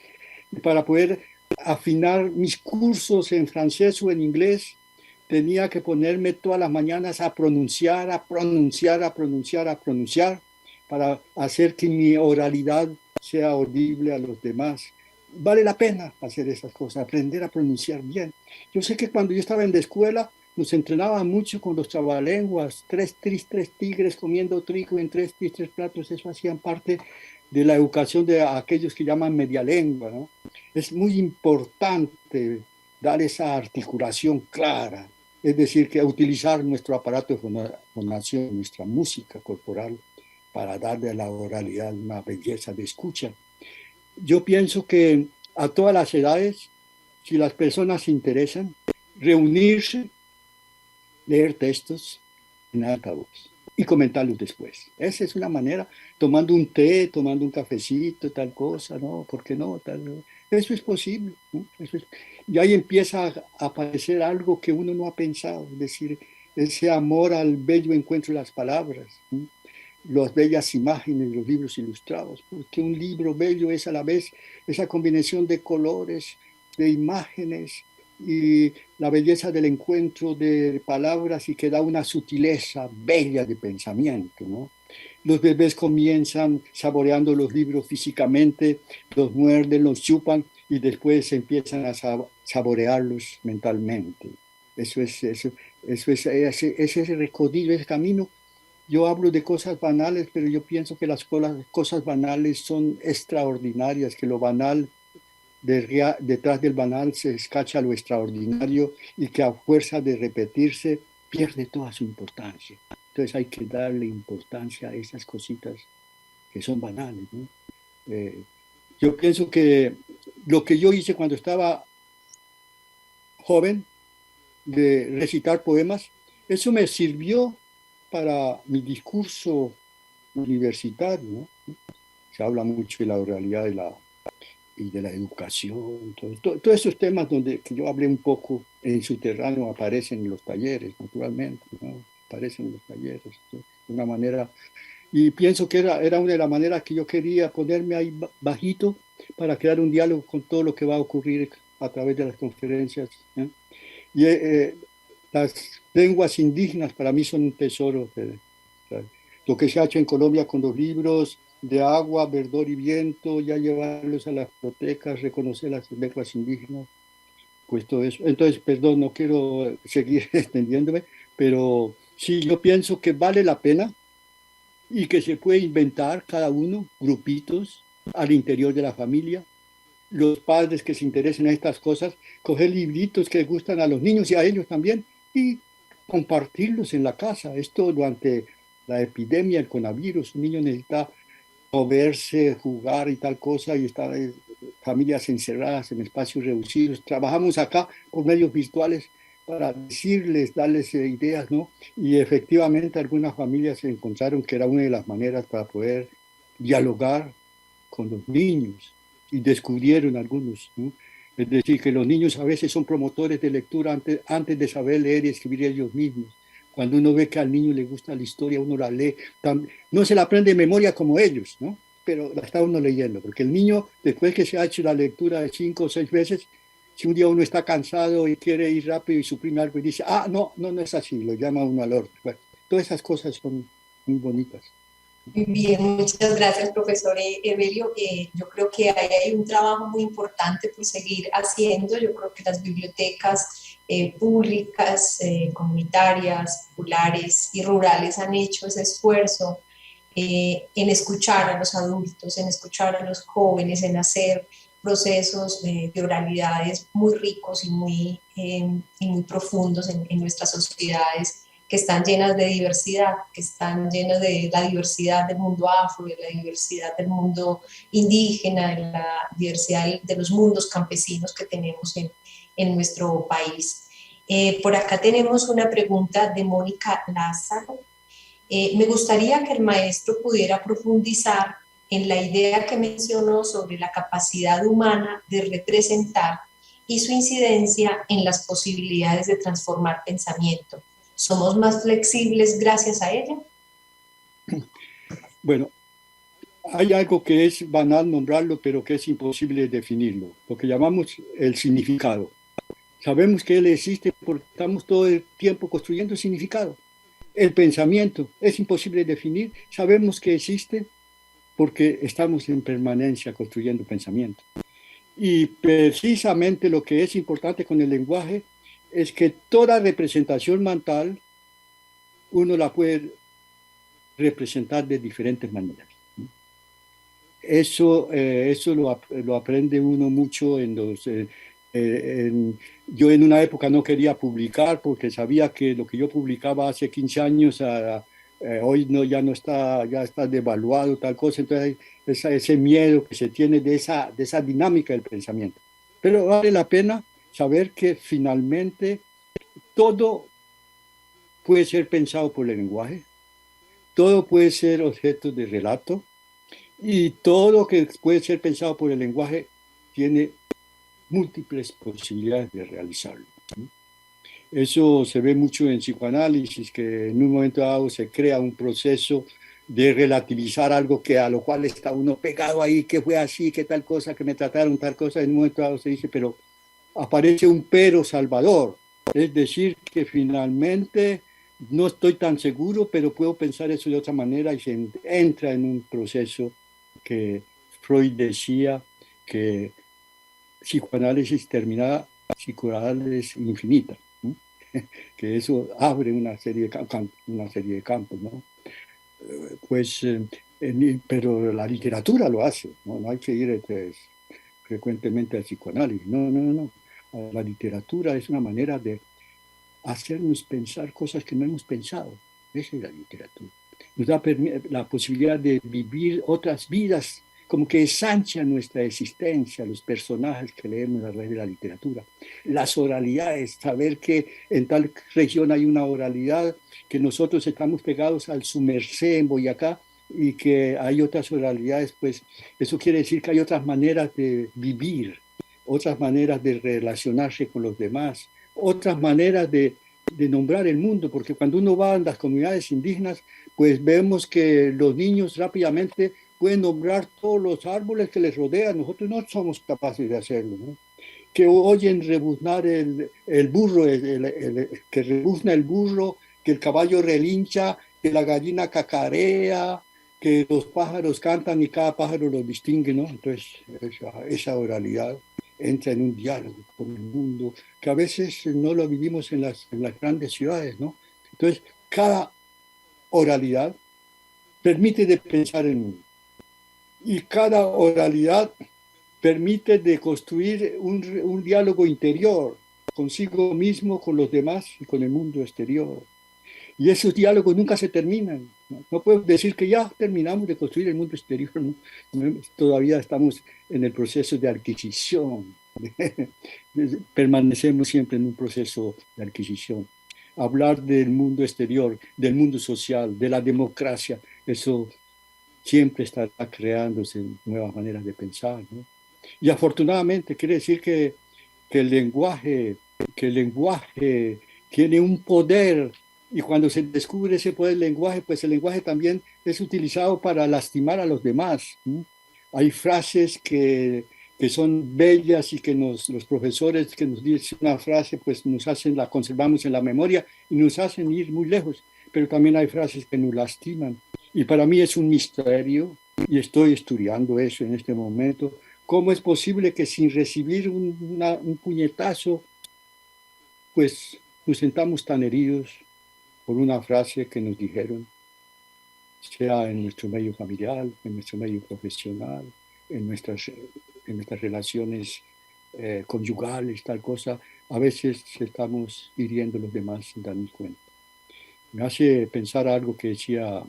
y para poder afinar mis cursos en francés o en inglés, tenía que ponerme todas las mañanas a pronunciar, para hacer que mi oralidad sea audible a los demás. Vale la pena hacer esas cosas, aprender a pronunciar bien. Yo sé que cuando yo estaba en la escuela nos entrenaban mucho con los trabalenguas, tres tigres comiendo trigo en tres platos, eso hacían parte de la educación de aquellos que llaman media lengua, ¿no? Es muy importante dar esa articulación clara, es decir, que utilizar nuestro aparato de fonación, nuestra música corporal, para darle a la oralidad una belleza de escucha. Yo pienso que a todas las edades, si las personas se interesan, reunirse, leer textos en alta voz y comentarlos después. Esa es una manera, tomando un té, tomando un cafecito, tal cosa, ¿no? ¿Por qué no? Eso es posible, ¿no? Y ahí empieza a aparecer algo que uno no ha pensado, es decir, ese amor al bello encuentro de las palabras, ¿no? Las bellas imágenes, los libros ilustrados, porque un libro bello es a la vez esa combinación de colores, de imágenes y la belleza del encuentro de palabras y que da una sutileza bella de pensamiento, ¿no? Los bebés comienzan saboreando los libros físicamente, los muerden, los chupan y después empiezan a saborearlos mentalmente. Ese recorrido, ese camino. Yo hablo de cosas banales, pero yo pienso que las cosas banales son extraordinarias, que lo banal, detrás del banal se escacha lo extraordinario y que a fuerza de repetirse pierde toda su importancia. Entonces hay que darle importancia a esas cositas que son banales, ¿no? Yo pienso que lo que yo hice cuando estaba joven, de recitar poemas, eso me sirvió para mi discurso universitario, ¿no? Se habla mucho de la oralidad y de la educación, todos esos temas donde que yo hablé un poco en subterráneo aparecen en los talleres, naturalmente, ¿no? Aparecen en los talleres, ¿no? De una manera, y pienso que era una de las maneras que yo quería ponerme ahí bajito para crear un diálogo con todo lo que va a ocurrir a través de las conferencias, ¿eh? Y las lenguas indígenas para mí son un tesoro. Lo que se ha hecho en Colombia con los libros de agua, verdor y viento, ya llevarlos a las bibliotecas, reconocer las lenguas indígenas, pues todo eso. Entonces, perdón, no quiero seguir extendiéndome, pero sí, yo pienso que vale la pena y que se puede inventar cada uno grupitos al interior de la familia, los padres que se interesen en estas cosas, coger libritos que gustan a los niños y a ellos también y compartirlos en la casa. Esto durante la epidemia, el coronavirus, un niño necesita moverse, jugar y tal cosa y estar familias encerradas en espacios reducidos. Trabajamos acá por medios virtuales para decirles, darles ideas, ¿no? Y efectivamente algunas familias se encontraron que era una de las maneras para poder dialogar con los niños y descubrieron algunos, ¿no? Es decir, que los niños a veces son promotores de lectura antes de saber leer y escribir ellos mismos. Cuando uno ve que al niño le gusta la historia, uno la lee. No se la aprende de memoria como ellos, ¿no? Pero la está uno leyendo, porque el niño, después que se ha hecho la lectura de 5 o 6 veces, si un día uno está cansado y quiere ir rápido y suprime algo y dice, no es así, lo llama uno al orden. Bueno, todas esas cosas son muy bonitas. Bien, muchas gracias, profesor Evelio. Yo creo que hay un trabajo muy importante por seguir haciendo. Yo creo que las bibliotecas públicas, comunitarias, populares y rurales han hecho ese esfuerzo en escuchar a los adultos, en escuchar a los jóvenes, en hacer procesos de oralidades muy ricos y muy profundos en nuestras sociedades, que están llenas de diversidad, que están llenas de la diversidad del mundo afro, de la diversidad del mundo indígena, de la diversidad de los mundos campesinos que tenemos en nuestro país. Por acá tenemos una pregunta de Mónica Lázaro. Me gustaría que el maestro pudiera profundizar en la idea que mencionó sobre la capacidad humana de representar y su incidencia en las posibilidades de transformar pensamiento. ¿Somos más flexibles gracias a ella? Bueno, hay algo que es banal nombrarlo, pero que es imposible definirlo, lo que llamamos el significado. Sabemos que él existe porque estamos todo el tiempo construyendo significado. El pensamiento es imposible definir, sabemos que existe porque estamos en permanencia construyendo pensamiento. Y precisamente lo que es importante con el lenguaje es que toda representación mental uno la puede representar de diferentes maneras. Eso lo aprende uno mucho yo en una época no quería publicar porque sabía que lo que yo publicaba hace 15 años hoy no, ya no está, ya está devaluado, tal cosa. Entonces, ese miedo que se tiene de esa dinámica del pensamiento. Pero vale la pena saber que finalmente todo puede ser pensado por el lenguaje, todo puede ser objeto de relato y todo lo que puede ser pensado por el lenguaje tiene múltiples posibilidades de realizarlo. Eso se ve mucho en psicoanálisis, que en un momento dado se crea un proceso de relativizar algo que a lo cual está uno pegado ahí, que fue así, que tal cosa, que me trataron tal cosa, en un momento dado se dice, pero aparece un pero salvador, es decir, que finalmente no estoy tan seguro, pero puedo pensar eso de otra manera y se entra en un proceso que Freud decía que psicoanálisis terminada, psicoanálisis infinita, ¿no? Que eso abre una serie de campos, ¿no? Pues, pero la literatura lo hace, ¿no? No hay que ir frecuentemente al psicoanálisis, no, no, no. La literatura es una manera de hacernos pensar cosas que no hemos pensado. Esa es la literatura. Nos da la posibilidad de vivir otras vidas, como que ensancha nuestra existencia, los personajes que leemos a través de la literatura. Las oralidades, saber que en tal región hay una oralidad, que nosotros estamos pegados al su merced en Boyacá y que hay otras oralidades, pues eso quiere decir que hay otras maneras de vivir, otras maneras de relacionarse con los demás, otras maneras de nombrar el mundo, porque cuando uno va a las comunidades indígenas, pues vemos que los niños rápidamente pueden nombrar todos los árboles que les rodean. Nosotros no somos capaces de hacerlo, ¿no? Que oyen rebuznar el burro, que rebuzna el burro, que el caballo relincha, que la gallina cacarea, que los pájaros cantan y cada pájaro los distingue, ¿no? Entonces, esa oralidad entra en un diálogo con el mundo, que a veces no lo vivimos en las grandes ciudades, ¿no? Entonces, cada oralidad permite de pensar el mundo y cada oralidad permite de construir un diálogo interior consigo mismo, con los demás y con el mundo exterior. Y esos diálogos nunca se terminan. No podemos decir que ya terminamos de construir el mundo exterior, ¿no? Todavía estamos en el proceso de adquisición. Permanecemos siempre en un proceso de adquisición. Hablar del mundo exterior, del mundo social, de la democracia, eso siempre estará creándose nuevas maneras de pensar, ¿no? Y afortunadamente quiere decir que el lenguaje, que el lenguaje tiene un poder, y cuando se descubre ese poder del lenguaje, pues el lenguaje también es utilizado para lastimar a los demás, ¿no? Hay frases que son bellas y que los profesores que nos dicen una frase, pues la conservamos en la memoria y nos hacen ir muy lejos, pero también hay frases que nos lastiman. Y para mí es un misterio, y estoy estudiando eso en este momento, cómo es posible que sin recibir un puñetazo, pues nos sentamos tan heridos por una frase que nos dijeron, sea en nuestro medio familiar, en nuestro medio profesional, en nuestras relaciones conyugales, tal cosa. A veces estamos hiriendo a los demás sin darnos cuenta. Me hace pensar algo que decía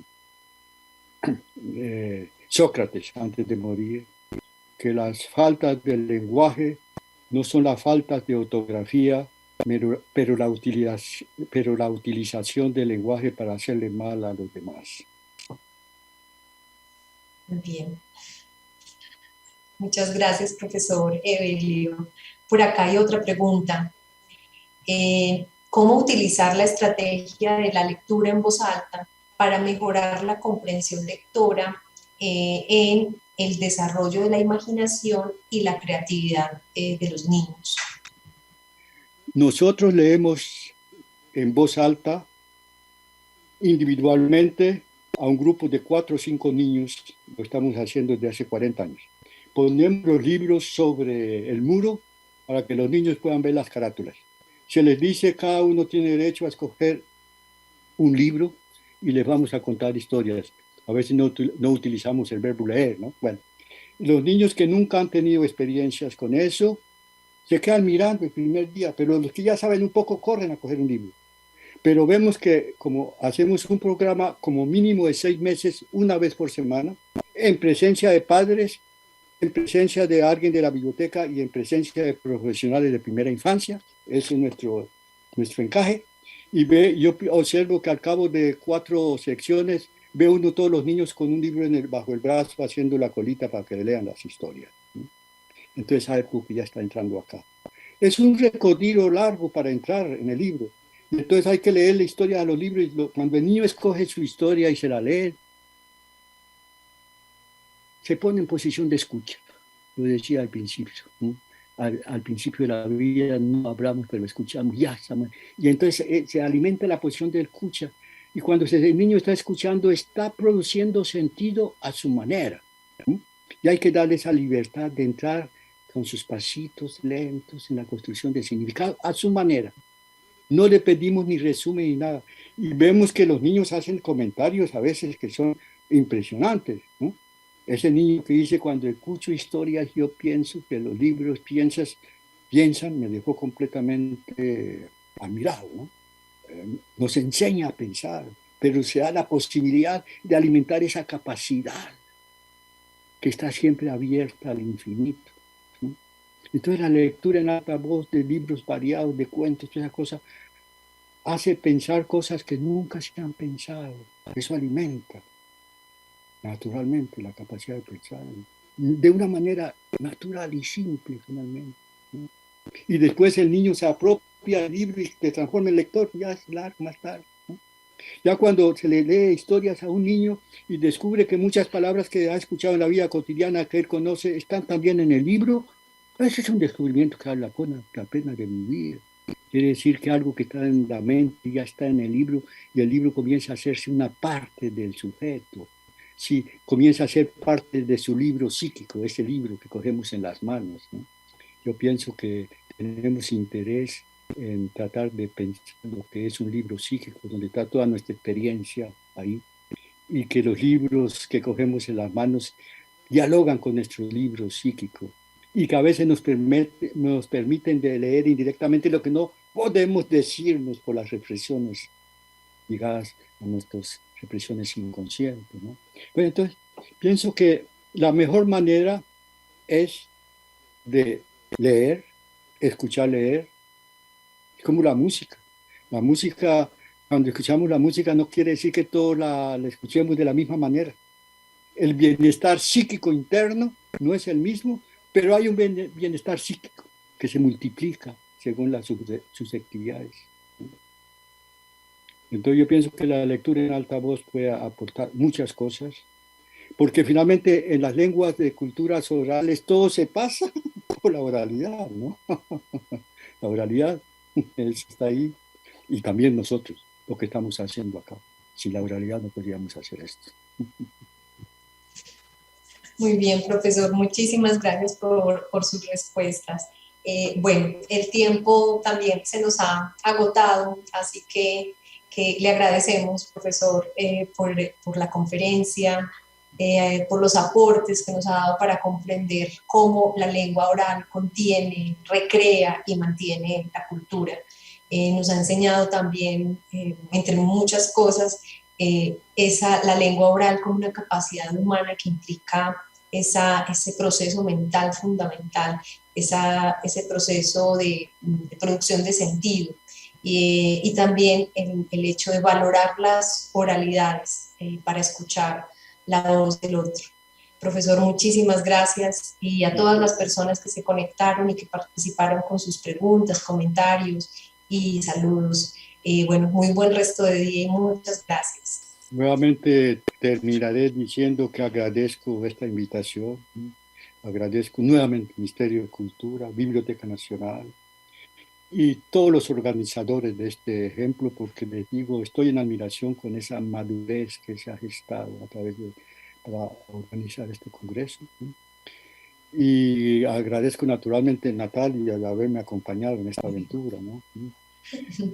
Sócrates antes de morir, que las faltas del lenguaje no son las faltas de ortografía, pero la utilización del lenguaje para hacerle mal a los demás. Bien. Muchas gracias, profesor Evelio. Por acá hay otra pregunta. ¿Cómo utilizar la estrategia de la lectura en voz alta para mejorar la comprensión lectora en el desarrollo de la imaginación y la creatividad de los niños? Nosotros leemos en voz alta individualmente a un grupo de 4 o 5 niños, lo estamos haciendo desde hace 40 años. Ponemos los libros sobre el muro para que los niños puedan ver las carátulas. Se les dice cada uno tiene derecho a escoger un libro y les vamos a contar historias. A veces no utilizamos el verbo leer, ¿no? Bueno, Los niños que nunca han tenido experiencias con eso, se quedan mirando el primer día, pero los que ya saben un poco corren a coger un libro. Pero vemos que como hacemos un programa como mínimo de 6 meses, una vez por semana, en presencia de padres, en presencia de alguien de la biblioteca y en presencia de profesionales de primera infancia, ese es nuestro encaje. Y yo observo que al cabo de 4 secciones, ve uno todos los niños con un libro bajo el brazo, haciendo la colita para que lean las historias. Entonces sabe que ya está entrando acá. Es un recorrido largo para entrar en el libro. Entonces hay que leer la historia de los libros. Y cuando el niño escoge su historia y se la lee, se pone en posición de escucha. Lo decía al principio. ¿No? Al principio de la vida no hablamos, pero escuchamos. Ya estamos. Y entonces se alimenta la posición de escucha. Y cuando el niño está escuchando, está produciendo sentido a su manera. ¿No? Y hay que darle esa libertad de entrar con sus pasitos lentos en la construcción del significado a su manera. No le pedimos ni resumen ni nada. Y vemos que los niños hacen comentarios a veces que son impresionantes, ¿no? Ese niño que dice, cuando escucho historias, yo pienso que los libros piensan, me dejó completamente admirado, ¿no? Nos enseña a pensar, pero se da la posibilidad de alimentar esa capacidad que está siempre abierta al infinito, ¿no? Entonces la lectura en alta voz de libros variados, de cuentos, toda esa cosa, hace pensar cosas que nunca se han pensado. Eso alimenta naturalmente la capacidad de pensar de una manera natural y simple finalmente, ¿no? Y después el niño se apropia del libro y se transforma en lector, ya es largo, más tarde, ¿no? Ya cuando se le lee historias a un niño y descubre que muchas palabras que ha escuchado en la vida cotidiana que él conoce están también en el libro, ese es un descubrimiento que vale la pena de vivir. Quiere decir que algo que está en la mente ya está en el libro y el libro comienza a hacerse una parte del sujeto. Sí, comienza a ser parte de su libro psíquico, ese libro que cogemos en las manos, ¿no? Yo pienso que tenemos interés en tratar de pensar lo que es un libro psíquico, donde está toda nuestra experiencia ahí, y que los libros que cogemos en las manos dialogan con nuestro libro psíquico, y que a veces nos permiten de leer indirectamente lo que no podemos decirnos por las represiones ligadas a nuestras represiones inconscientes, ¿no? Bueno, entonces, pienso que la mejor manera es de leer, escuchar leer, es como la música. La música, cuando escuchamos la música, no quiere decir que todos la escuchemos de la misma manera. El bienestar psíquico interno no es el mismo, pero hay un bienestar psíquico que se multiplica según las susceptibilidades. Entonces yo pienso que la lectura en alta voz puede aportar muchas cosas, porque finalmente en las lenguas de culturas orales todo se pasa por la oralidad, ¿no? La oralidad está ahí, y también nosotros, lo que estamos haciendo acá. Sin la oralidad no podríamos hacer esto. Muy bien, profesor, muchísimas gracias por sus respuestas. Bueno, el tiempo también se nos ha agotado, así que le agradecemos, profesor, por la conferencia, por los aportes que nos ha dado para comprender cómo la lengua oral contiene, recrea y mantiene la cultura. Nos ha enseñado también, entre muchas cosas, la lengua oral como una capacidad humana que implica ese proceso mental fundamental, ese proceso de producción de sentido. Y también el hecho de valorar las oralidades para escuchar la voz del otro. Profesor, muchísimas gracias, y a todas las personas que se conectaron y que participaron con sus preguntas, comentarios y saludos. Bueno, muy buen resto de día y muchas gracias. Nuevamente terminaré diciendo que agradezco esta invitación, ¿no? Agradezco nuevamente el Ministerio de Cultura, Biblioteca Nacional y todos los organizadores de este ejemplo, porque les digo, estoy en admiración con esa madurez que se ha gestado para organizar este congreso, ¿no? Y agradezco naturalmente a Natalia de haberme acompañado en esta aventura, ¿no?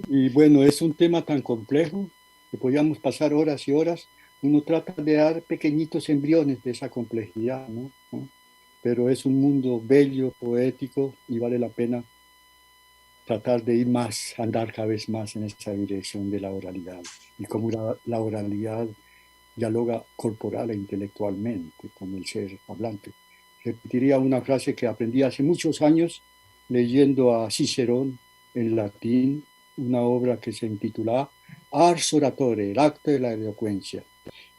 Y bueno, es un tema tan complejo que podríamos pasar horas y horas. Uno trata de dar pequeñitos embriones de esa complejidad, ¿no? pero es un mundo bello, poético, y vale la pena tratar de ir más, andar cada vez más en esa dirección de la oralidad. Y como la oralidad dialoga corporal e intelectualmente con el ser hablante. Repetiría una frase que aprendí hace muchos años leyendo a Cicerón en latín, una obra que se intitula Ars Oratore, el acto de la elocuencia.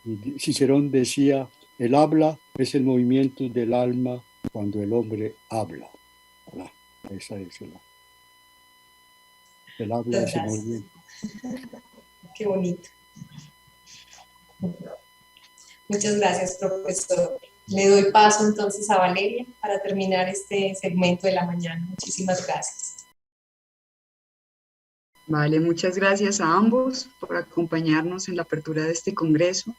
Y Cicerón decía, el habla es el movimiento del alma cuando el hombre habla. Voilà, esa es el habla es el movimiento. Qué bonito. Muchas gracias, profesor. Le doy paso entonces a Valeria para terminar este segmento de la mañana. Muchísimas gracias. Vale, muchas gracias a ambos por acompañarnos en la apertura de este congreso.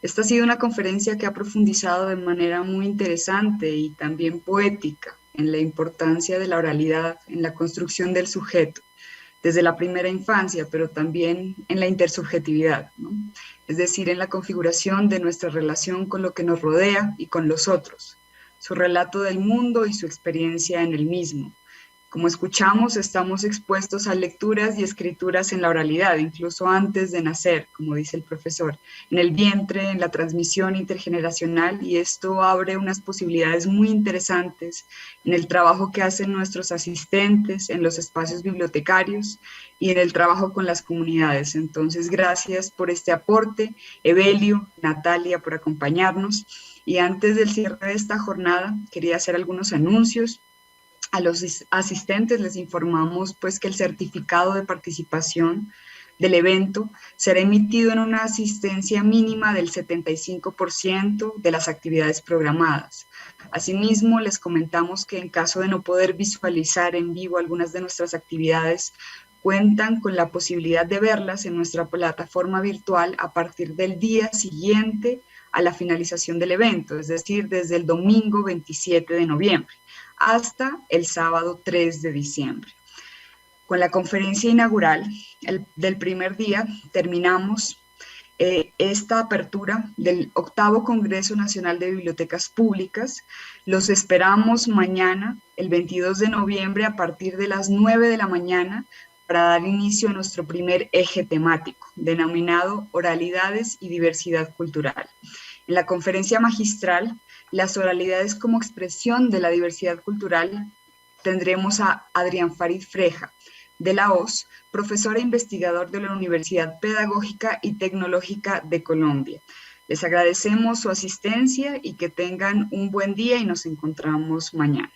Esta ha sido una conferencia que ha profundizado de manera muy interesante y también poética en la importancia de la oralidad en la construcción del sujeto, desde la primera infancia, pero también en la intersubjetividad, ¿no? Es decir, en la configuración de nuestra relación con lo que nos rodea y con los otros, su relato del mundo y su experiencia en el mismo. Como escuchamos, estamos expuestos a lecturas y escrituras en la oralidad, incluso antes de nacer, como dice el profesor, en el vientre, en la transmisión intergeneracional, y esto abre unas posibilidades muy interesantes en el trabajo que hacen nuestros asistentes, en los espacios bibliotecarios y en el trabajo con las comunidades. Entonces, gracias por este aporte, Evelio, Natalia, por acompañarnos. Y antes del cierre de esta jornada, quería hacer algunos anuncios. A los asistentes les informamos pues que el certificado de participación del evento será emitido en una asistencia mínima del 75% de las actividades programadas. Asimismo, les comentamos que en caso de no poder visualizar en vivo algunas de nuestras actividades, cuentan con la posibilidad de verlas en nuestra plataforma virtual a partir del día siguiente a la finalización del evento, es decir, desde el domingo 27 de noviembre hasta el sábado 3 de diciembre. Con la conferencia inaugural del primer día terminamos esta apertura del 8º Congreso Nacional de Bibliotecas Públicas. Los esperamos mañana, el 22 de noviembre, a partir de las 9 de la mañana, para dar inicio a nuestro primer eje temático, denominado Oralidades y Diversidad Cultural. En la conferencia magistral, las oralidades como expresión de la diversidad cultural, tendremos a Adrián Farid Freja, de la OS, profesor e investigador de la Universidad Pedagógica y Tecnológica de Colombia. Les agradecemos su asistencia y que tengan un buen día y nos encontramos mañana.